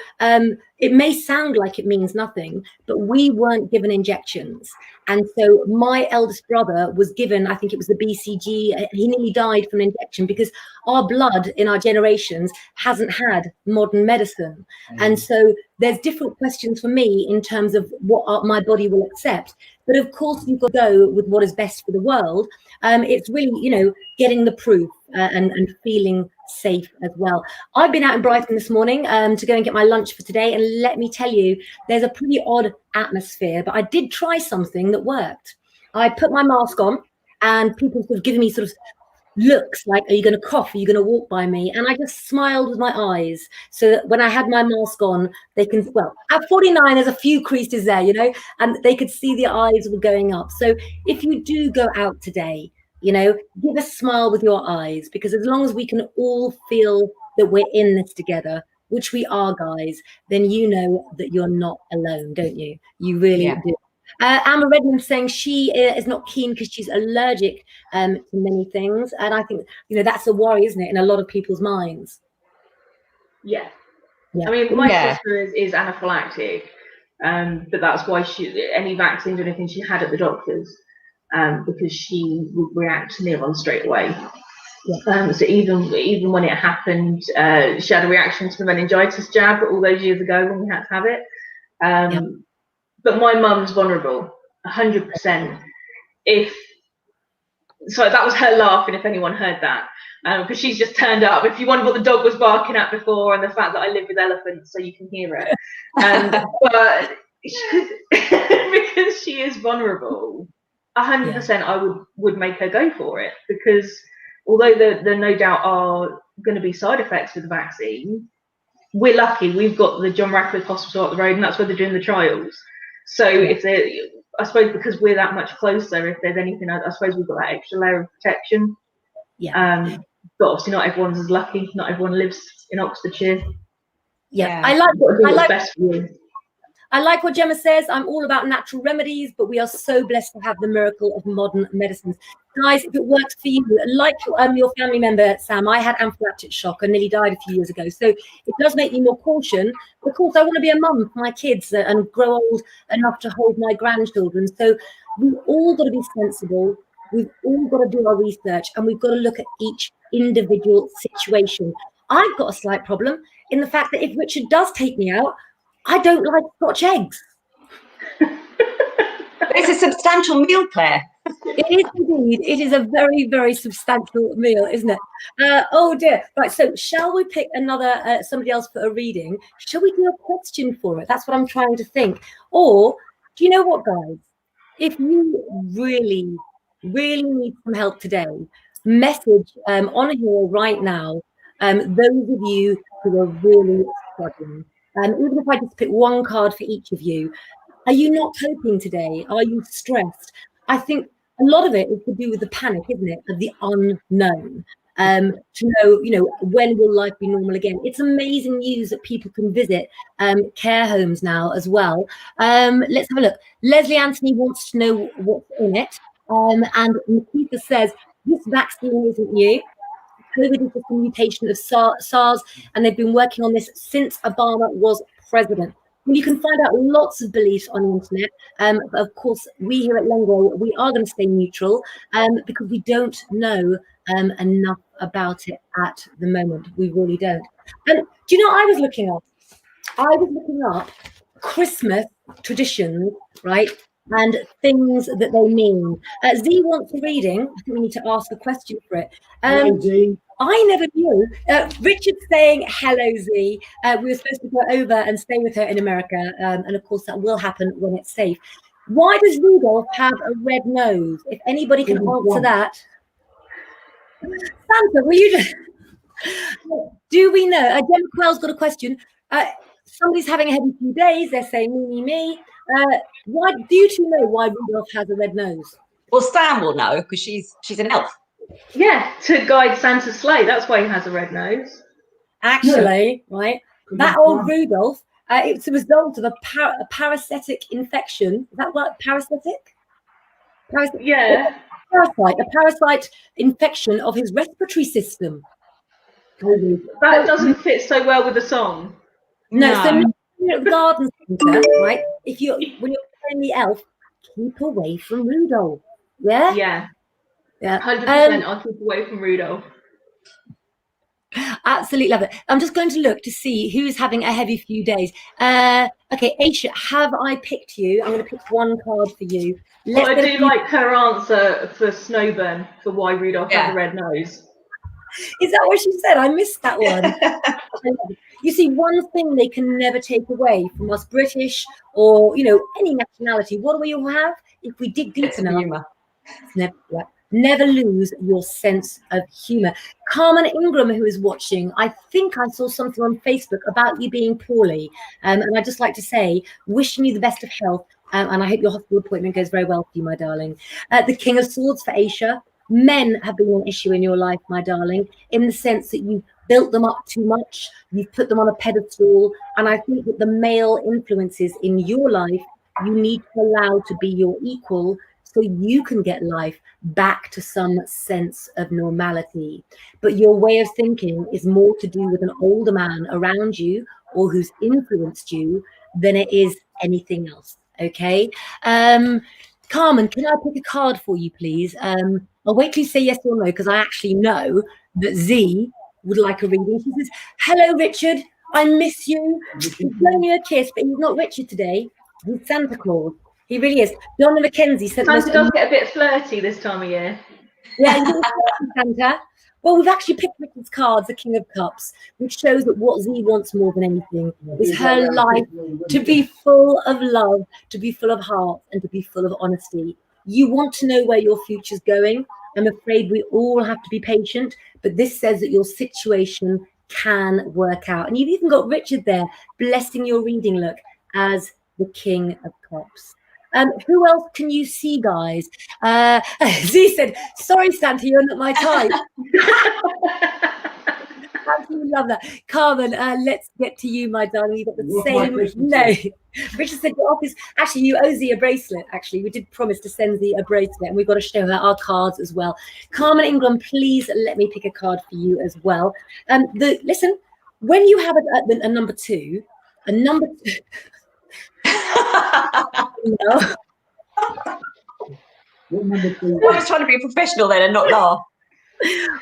it may sound like it means nothing, but we weren't given injections. And so my eldest brother was given, I think it was the BCG, he nearly died from an injection because our blood in our generations hasn't had modern medicine. And so there's different questions for me in terms of what my body will accept. But of course, you've got to go with what is best for the world. It's really, getting the proof and feeling safe as well. I've been out in Brighton this morning to go and get my lunch for today. And let me tell you, there's a pretty odd atmosphere, but I did try something that worked. I put my mask on and people sort of giving me sort of looks like, are you going to cough? Are you going to walk by me? And I just smiled with my eyes so that when I had my mask on, they can, well, at 49, there's a few creases there, and they could see the eyes were going up. So if you do go out today, give a smile with your eyes, because as long as we can all feel that we're in this together, which we are, guys, then you know that you're not alone, don't you? You really do. Amma Redmond saying she is not keen because she's allergic to many things. And I think, that's a worry, isn't it, in a lot of people's minds? Yeah. I mean, my sister is anaphylactic, but that's why any vaccines or anything she had at the doctor's, because she would react to near-on straight away. So even when it happened, she had a reaction to the meningitis jab all those years ago when we had to have it. But my mum's vulnerable, 100%. So that was her laughing, if anyone heard that, because she's just turned up. If you wonder what the dog was barking at before, and the fact that I live with elephants, so you can hear it. But because she is vulnerable, 100%, I would make her go for it, because although there no doubt are going to be side effects with the vaccine, we're lucky. We've got the John Radcliffe Hospital up the road, and that's where they're doing the trials. So I suppose because we're that much closer, if there's anything, I suppose we've got that extra layer of protection. But obviously not everyone's as lucky. Not everyone lives in Oxfordshire. I like what Gemma says. I'm all about natural remedies, but we are so blessed to have the miracle of modern medicines. Guys, if it works for you, like your family member, Sam, I had anaphylactic shock and nearly died a few years ago. So it does make me more cautious. Of course, I want to be a mum for my kids and grow old enough to hold my grandchildren. So we've all got to be sensible. We've all got to do our research, and we've got to look at each individual situation. I've got a slight problem in the fact that if Richard does take me out, I don't like Scotch eggs. It's a substantial meal, Claire. It is indeed. It is a very, very substantial meal, isn't it? Oh dear. Right. So shall we pick another, somebody else for a reading? Shall we do a question for it? That's what I'm trying to think. Or do you know what, guys? If you really, really need some help today, message on here right now those of you who are really struggling. even if I just pick one card for each of you, are you not coping today? Are you stressed? I think a lot of it is to do with the panic, isn't it, of the unknown. To know, when will life be normal again? It's amazing news that people can visit care homes now as well. Let's have a look. Leslie Anthony wants to know what's in it. And Nikita says, this vaccine isn't new. COVID is just a mutation of SARS, and they've been working on this since Obama was president. Well, you can find out lots of beliefs on the internet. But of course, we here at Lengro, we are going to stay neutral because we don't know enough about it at the moment. We really don't. And do you know what I was looking up? I was looking up Christmas traditions, right? And things that they mean. Z wants a reading. I think we need to ask a question for it. I never knew. Richard's saying, hello, Z. We were supposed to go over and stay with her in America. And of course, that will happen when it's safe. Why does Rudolph have a red nose? If anybody can answer that. Santa, will you just... Do we know? Gemma Quell's got a question. Somebody's having a heavy few days. They're saying, me. Why do you two know why Rudolph has a red nose? Well, Sam will know because she's an elf. Yeah, to guide Santa's sleigh. That's why he has a red nose. Actually, right, that old Rudolph, it's a result of a parasitic infection. Is that what, parasitic? Yeah. A parasite infection of his respiratory system. That doesn't fit so well with the song. No. So you're at the garden centre, right? When you're playing the elf, keep away from Rudolph. Yeah. Yeah. 100%. I'll keep away from Rudolph. Absolutely love it. I'm just going to look to see who's having a heavy few days. Okay, Aisha, have I picked you? I'm going to pick one card for you. I do like her answer for Snowburn for why Rudolph has a red nose. Is that what she said? I missed that one. You see, one thing they can never take away from us British or, any nationality, what do we all have? If we dig deep enough, never lose your sense of humour. Carmen Ingram, who is watching, I think I saw something on Facebook about you being poorly. And I'd just like to say, wishing you the best of health. And I hope your hospital appointment goes very well for you, my darling. The King of Swords for Aisha. Men have been an issue in your life, my darling, in the sense that you've built them up too much, you've put them on a pedestal, and I think that the male influences in your life, you need to allow to be your equal so you can get life back to some sense of normality. But your way of thinking is more to do with an older man around you or who's influenced you than it is anything else, okay? Carmen, can I pick a card for you, please? I'll wait till you say yes or no, because I actually know that Z would like a reading. She says, hello, Richard. I miss you. He's blowing you a kiss, but he's not Richard today. He's Santa Claus. He really is. Donna Mackenzie said... Santa does get a bit flirty this time of year. Yeah, he's Santa. Well, we've actually picked Richard's cards, the King of Cups, which shows that what Z wants more than anything is her life to be full of love, to be full of heart, and to be full of honesty. You want to know where your future's going. I'm afraid we all have to be patient, but this says that your situation can work out. And you've even got Richard there blessing your reading, look, as the King of Cups. Who else can you see, guys? Z said, sorry, Santa, you're not my type. Absolutely love that. Carmen, let's get to you, my darling. You've got the same. No. Richard said your office. Actually, you owe Z a bracelet. Actually, we did promise to send Z a bracelet, and we've got to show her our cards as well. Carmen Ingram, please let me pick a card for you as well. Listen, when you have a number two, I was trying to be professional then and not laugh.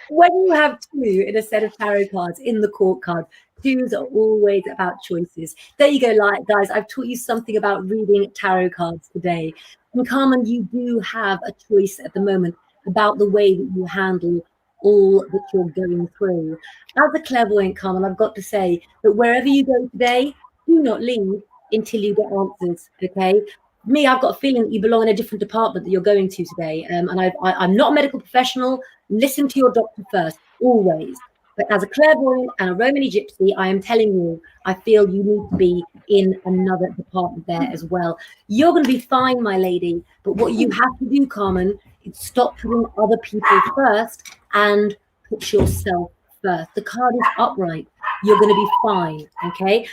When you have two in a set of tarot cards in the court card, twos are always about choices. There you go, guys. I've taught you something about reading tarot cards today. And Carmen, you do have a choice at the moment about the way that you handle all that you're going through. As a clairvoyant, Carmen, I've got to say that wherever you go today, do not leave until you get answers, okay? Me, I've got a feeling that you belong in a different department that you're going to today. And I'm not a medical professional. Listen to your doctor first, always. But as a clairvoyant and a Romany gypsy, I am telling you, I feel you need to be in another department there as well. You're going to be fine, my lady. But what you have to do, Carmen, is stop putting other people first and put yourself first. The card is upright. You're going to be fine, okay?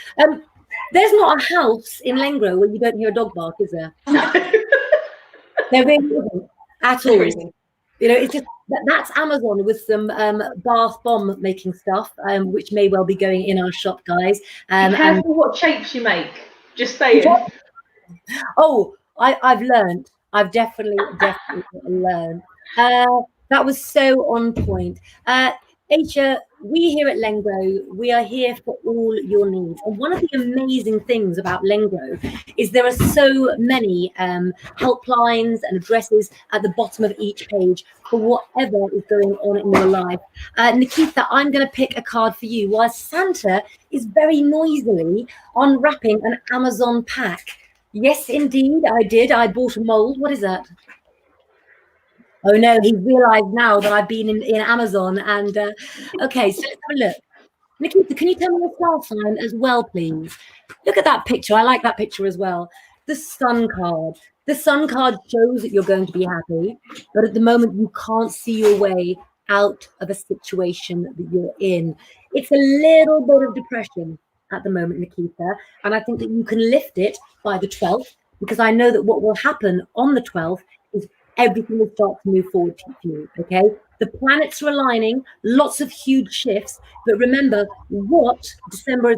There's not a house in Lengro where you don't hear a dog bark, is there? There really isn't at all. You know, it's just that's Amazon with some bath bomb making stuff, which may well be going in our shop, guys. Be careful what shapes you make. Just saying. Oh, I've learned. I've definitely learned. That was so on point. Aisha, we here at Lengro, we are here for all your needs. And one of the amazing things about Lengro is there are so many helplines and addresses at the bottom of each page for whatever is going on in your life. Nikita, I'm going to pick a card for you while Santa is very noisily unwrapping an Amazon pack. Yes, indeed, I did. I bought a mold. What is that? Oh no, he's realised now that I've been in Amazon. And okay, so let's have a look. Nikita, can you tell me the star sign as well, please? Look at that picture. I like that picture as well. The Sun card. The Sun card shows that you're going to be happy, but at the moment you can't see your way out of a situation that you're in. It's a little bit of depression at the moment, Nikita, and I think that you can lift it by the 12th, because I know that what will happen on the 12th is everything will start to move forward to you, okay? The planets are aligning, lots of huge shifts, but remember what December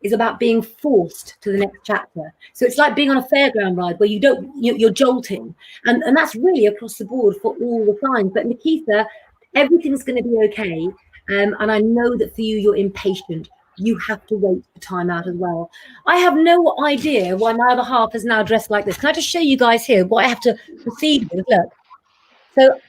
is about being forced to the next chapter. So it's like being on a fairground ride where you're jolting, and that's really across the board for all the signs. But Nikita, everything's going to be okay, and I know that for you, you're impatient. You have to wait the time out as well. I have no idea why my other half is now dressed like this. Can I just show you guys here what I have to proceed with? Look. So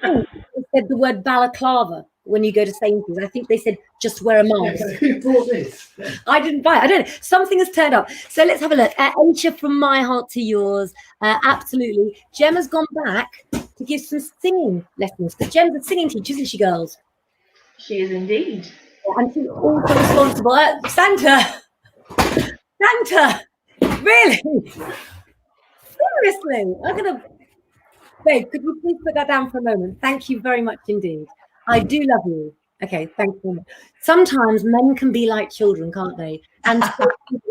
I they said the word balaclava when you go to Sainsbury's. I think they said just wear a mask. Who bought this? I didn't buy it. I don't know. Something has turned up. So let's have a look. Aisha, from my heart to yours. Absolutely. Gemma's gone back to give some singing lessons. Because Gemma's a singing teacher, isn't she, girls? She is indeed. And she's also responsible. Santa! Santa! Really? Seriously? I'm going to... Babe, could you please put that down for a moment? Thank you very much indeed. I do love you. Okay, thank you. Sometimes men can be like children, can't they? And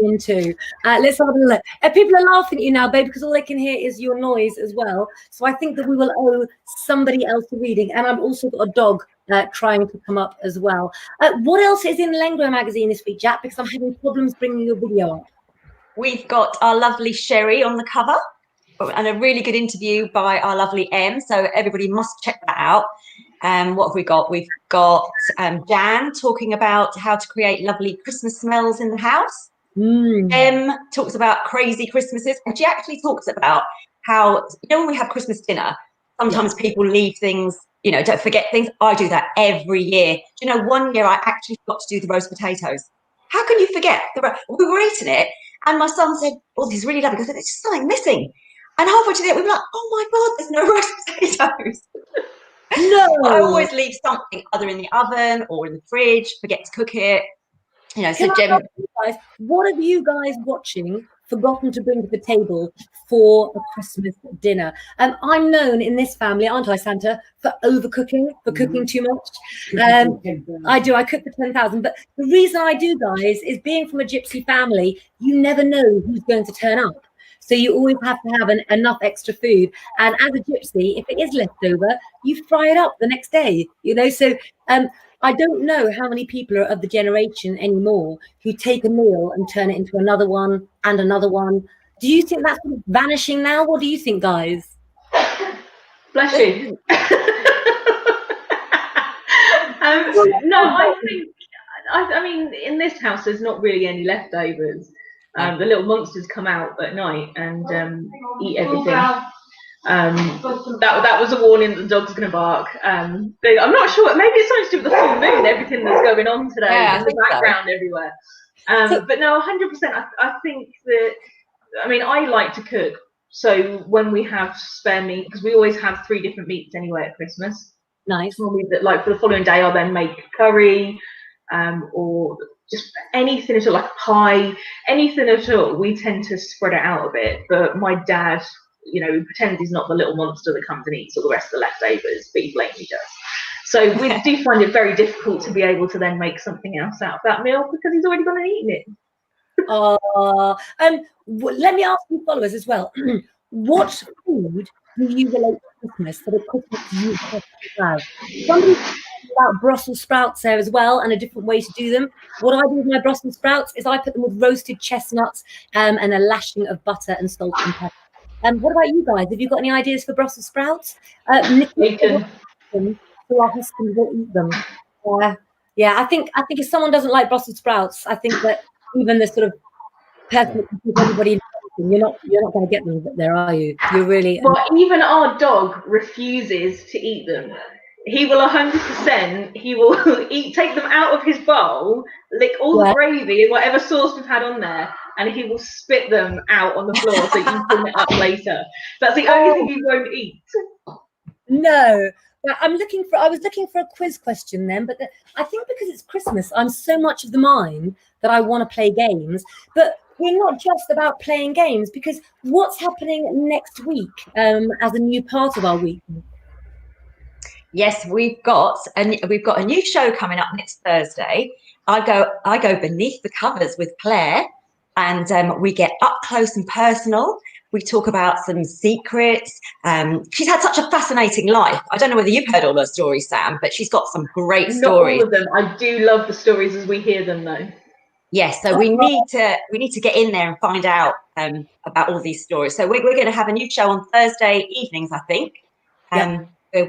women too. Let's have a look. People are laughing at you now, babe, because all they can hear is your noise as well. So I think that we will owe somebody else a reading. And I've also got a dog trying to come up as well. What else is in Lengro magazine this week, Jack? Because I'm having problems bringing your video up. We've got our lovely Sherry on the cover and a really good interview by our lovely Em. So everybody must check that out. What have we got? We've got Jan talking about how to create lovely Christmas smells in the house. Em talks about crazy Christmases, and she actually talks about how, when we have Christmas dinner, sometimes people leave things, don't forget things. I do that every year. Do you know, one year I actually forgot to do the roast potatoes. How can you forget? We were eating it, and my son said, "Oh, this is really lovely." I said, "There's just something missing." And halfway to it, we were like, "Oh my God, there's no roast potatoes." No. I always leave something either in the oven or in the fridge, forget to cook it. So Jem, what have you guys watching forgotten to bring to the table for a Christmas dinner? I'm known in this family, aren't I, Santa, for overcooking, for cooking too much. I do. I cook for 10,000. But the reason I do, guys, is being from a gypsy family, you never know who's going to turn up. So you always have to have enough extra food. And as a gypsy, if it is left over, you fry it up the next day, So I don't know how many people are of the generation anymore who take a meal and turn it into another one and another one. Do you think that's vanishing now? What do you think, guys? Bless you. No, I mean, in this house, there's not really any leftovers. The little monsters come out at night and eat everything. That was a warning that the dog's going to bark. I'm not sure. Maybe it's something to do with the full moon, everything that's going on today in the background everywhere. But no, 100%. I think that, I like to cook. So when we have spare meat, because we always have 3 different meats anyway at Christmas. Nice. Normally, that like for the following day, I'll then make curry, or just anything at all, like a pie, anything at all. We tend to spread it out a bit. But my dad, you know, pretends he's not the little monster that comes and eats all the rest of the leftovers, but he blatantly does. So we do find it very difficult to be able to then make something else out of that meal because he's already gone and eaten it. Let me ask you followers as well. What food do you relate to Christmas that at Christmas you have? Somebody about Brussels sprouts there as well, and a different way to do them. What I do with my Brussels sprouts is I put them with roasted chestnuts and a lashing of butter and salt and pepper. What about you guys? Have you got any ideas for Brussels sprouts? Bacon. So our husband will eat them. Yeah, I think if someone doesn't like Brussels sprouts, I think that even the sort of person that can give anybody, you're not going to get them there, are you? You're really. Well, even our dog refuses to eat them. He will 100%. He will take them out of his bowl, lick all the gravy and whatever sauce we've had on there, and he will spit them out on the floor so you can clean it up later. That's the only thing he won't eat. No. I was looking for a quiz question then, but I think because it's Christmas, I'm so much of the mind that I want to play games. But we're not just about playing games, because what's happening next week as a new part of our week? Yes, we've got a new show coming up next Thursday. I go beneath the covers with Claire, and we get up close and personal. We talk about some secrets. She's had such a fascinating life. I don't know whether you've heard all her stories, Sam, but she's got some great stories. Not all of them. I do love the stories as we hear them, though. Yes, so we need to get in there and find out about all these stories. So we're going to have a new show on Thursday evenings, I think,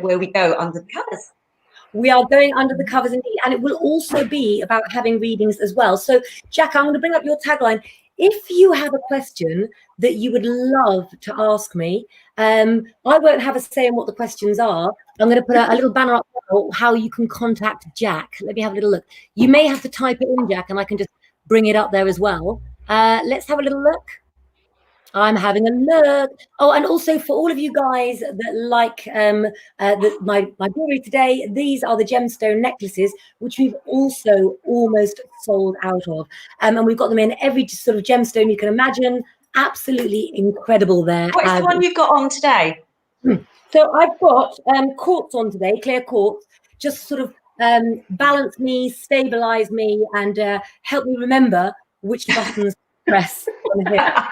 where we go under the covers. We are going under the covers indeed, and it will also be about having readings as well. So, Jack, I'm going to bring up your tagline. If you have a question that you would love to ask me, I won't have a say in what the questions are. I'm going to put a little banner up for how you can contact Jack. Let me have a little look. You may have to type it in, Jack, and I can just bring it up there as well. Let's have a little look. I'm having a look. Oh, and also for all of you guys that like my jewelry today, these are the Gemstone Necklaces, which we've also almost sold out of. And we've got them in every sort of gemstone you can imagine. Absolutely incredible there. What is the one you've got on today? So I've got quartz on today, clear quartz, just sort of balance me, stabilize me, and help me remember which buttons to press on here.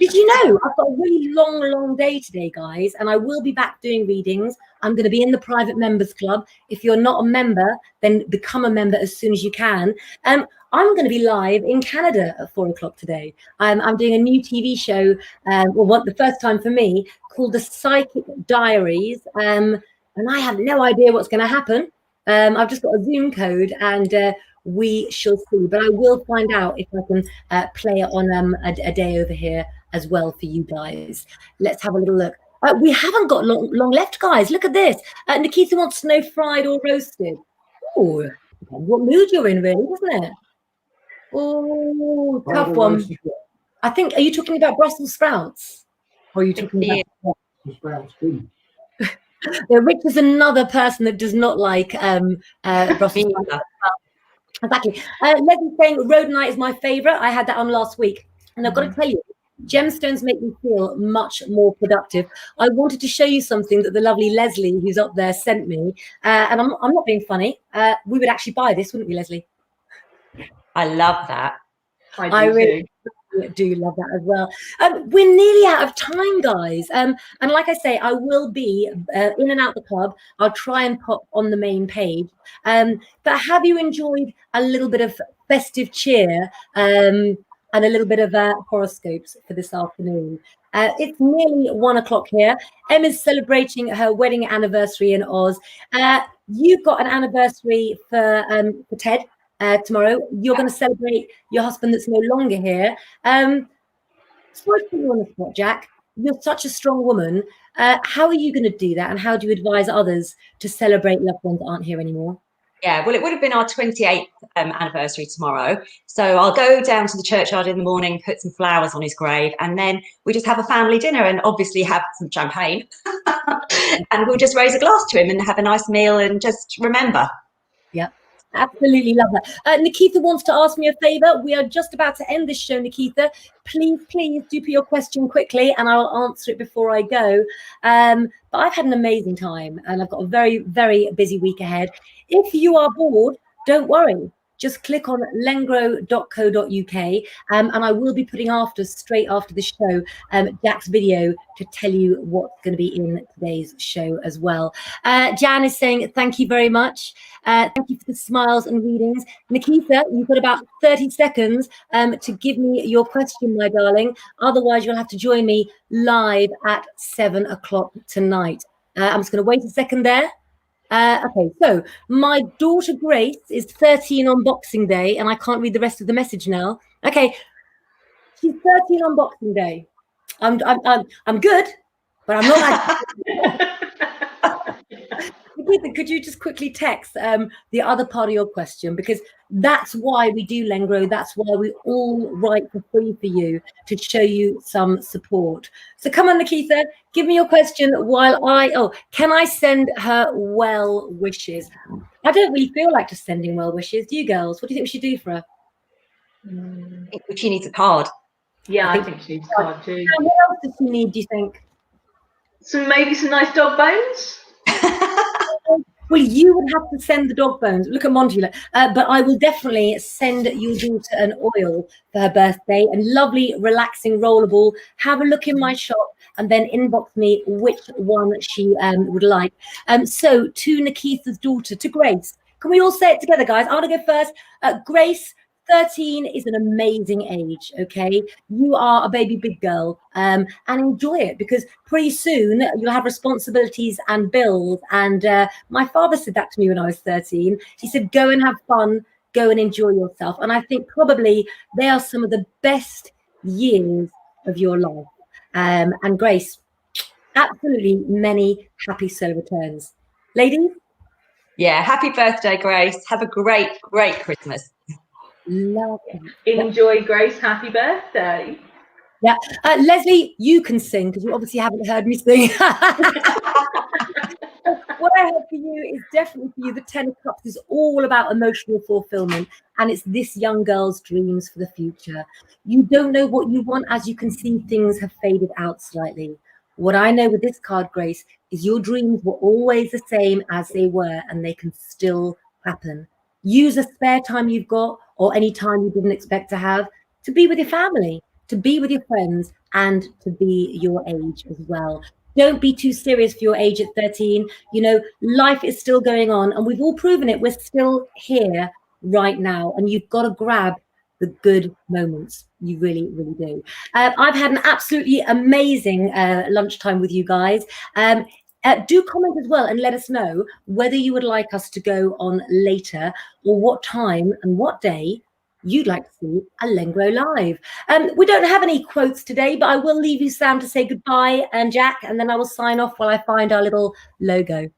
Did you know I've got a really long day today, guys, and I will be back doing readings. I'm going to be in the private members club. If you're not a member, then become a member as soon as you can. I'm going to be live in Canada at 4 o'clock today. I'm doing a new TV show, the first time for me, called The Psychic Diaries, and I have no idea what's going to happen. I've just got a Zoom code, and we shall see, but I will find out if I can play it on a day over here as well for you guys. Let's have a little look. We haven't got long left, guys. Look at this. Nikita wants to know fried or roasted. Oh, what mood you're in, really, isn't it? Oh, tough one. I think, are you talking about Brussels sprouts? Or are you talking about Brussels sprouts too? Rich is another person that does not like Brussels sprouts. Exactly. Leslie's saying rhodonite is my favourite. I had that on last week. And I've got to tell you, gemstones make me feel much more productive. I wanted to show you something that the lovely Leslie, who's up there, sent me. And I'm not being funny. We would actually buy this, wouldn't we, Leslie? I love that. I really do love that as well. We're nearly out of time, guys. And like I say, I will be in and out the club. I'll try and pop on the main page. But have you enjoyed a little bit of festive cheer and a little bit of horoscopes for this afternoon? It's nearly 1 o'clock here. Emma's celebrating her wedding anniversary in Oz. You've got an anniversary for Ted. Tomorrow, you're going to celebrate your husband that's no longer here. Sorry to put you on the spot, Jack. You're such a strong woman. How are you going to do that, and how do you advise others to celebrate loved ones that aren't here anymore? Yeah, well, it would have been our 28th anniversary tomorrow. So I'll go down to the churchyard in the morning, put some flowers on his grave, and then we just have a family dinner and obviously have some champagne. And we'll just raise a glass to him and have a nice meal and just remember. Yeah, absolutely love that. Nikita wants to ask me a favor. We are just about to end this show, Nikita. Please do put your question quickly and I'll answer it before I go. But I've had an amazing time and I've got a very, very busy week ahead. If you are bored, don't worry. Just click on lengro.co.uk and I will be putting straight after the show, Jack's video to tell you what's going to be in today's show as well. Jan is saying thank you very much. Thank you for the smiles and readings. Nikita, you've got about 30 seconds to give me your question, my darling. Otherwise, you'll have to join me live at 7 o'clock tonight. I'm just going to wait a second there. Okay, so my daughter Grace is 13 on Boxing Day, and I can't read the rest of the message now. Okay, she's 13 on Boxing Day. I'm good, but I'm not. Could you just quickly text the other part of your question, because that's why we do Lengro. That's why we all write for free for you, to show you some support. So come on, Nikita, give me your question while can I send her well wishes? I don't really feel like just sending well wishes. Do you girls? What do you think we should do for her? I think she needs a card. Yeah, I think she needs a card too. And what else does she need, do you think? Maybe some nice dog bones. Well, you would have to send the dog bones. Look at Monty. But I will definitely send your daughter an oil for her birthday, and lovely, relaxing rollable. Have a look in my shop and then inbox me which one she would like. So to Nikita's daughter, to Grace. Can we all say it together, guys? I want to go first. Grace, 13 is an amazing age, okay? You are a baby big girl, and enjoy it, because pretty soon you'll have responsibilities and bills. And my father said that to me when I was 13. He said, go and have fun, go and enjoy yourself. And I think probably they are some of the best years of your life. And Grace, absolutely many happy solar returns. Ladies? Yeah, happy birthday, Grace. Have a great, great Christmas. Love it. Enjoy, Grace. Happy birthday. Yeah. Leslie, you can sing, because you obviously haven't heard me sing. What I have for you is definitely for you. The 10 of Cups is all about emotional fulfillment, and it's this young girl's dreams for the future. You don't know what you want, as you can see things have faded out slightly. What I know with this card, Grace, is your dreams were always the same as they were, and they can still happen. Use a spare time you've got, or any time you didn't expect to have, to be with your family, to be with your friends, and to be your age as well. Don't be too serious for your age at 13. You know, life is still going on, and we've all proven it. We're still here right now, and you've got to grab the good moments. You really, really do. I've had an absolutely amazing lunchtime with you guys. Do comment as well and let us know whether you would like us to go on later, or what time and what day you'd like to see a Lengro live. We don't have any quotes today, but I will leave you, Sam, to say goodbye, and Jack, and then I will sign off while I find our little logo.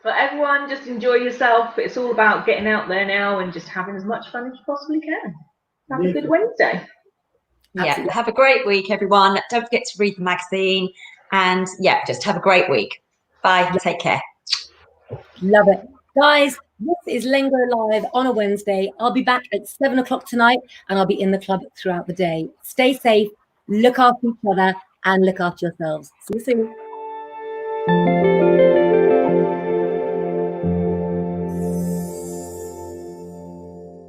For everyone, just enjoy yourself. It's all about getting out there now and just having as much fun as you possibly can. Have a good Wednesday. Yeah, Absolutely. have a great week, everyone. Don't forget to read the magazine. And yeah, just have a great week. Bye. Take care. Love it. Guys, this is Lengro Live on a Wednesday. I'll be back at 7 o'clock tonight, and I'll be in the club throughout the day. Stay safe, look after each other, and look after yourselves. See you soon.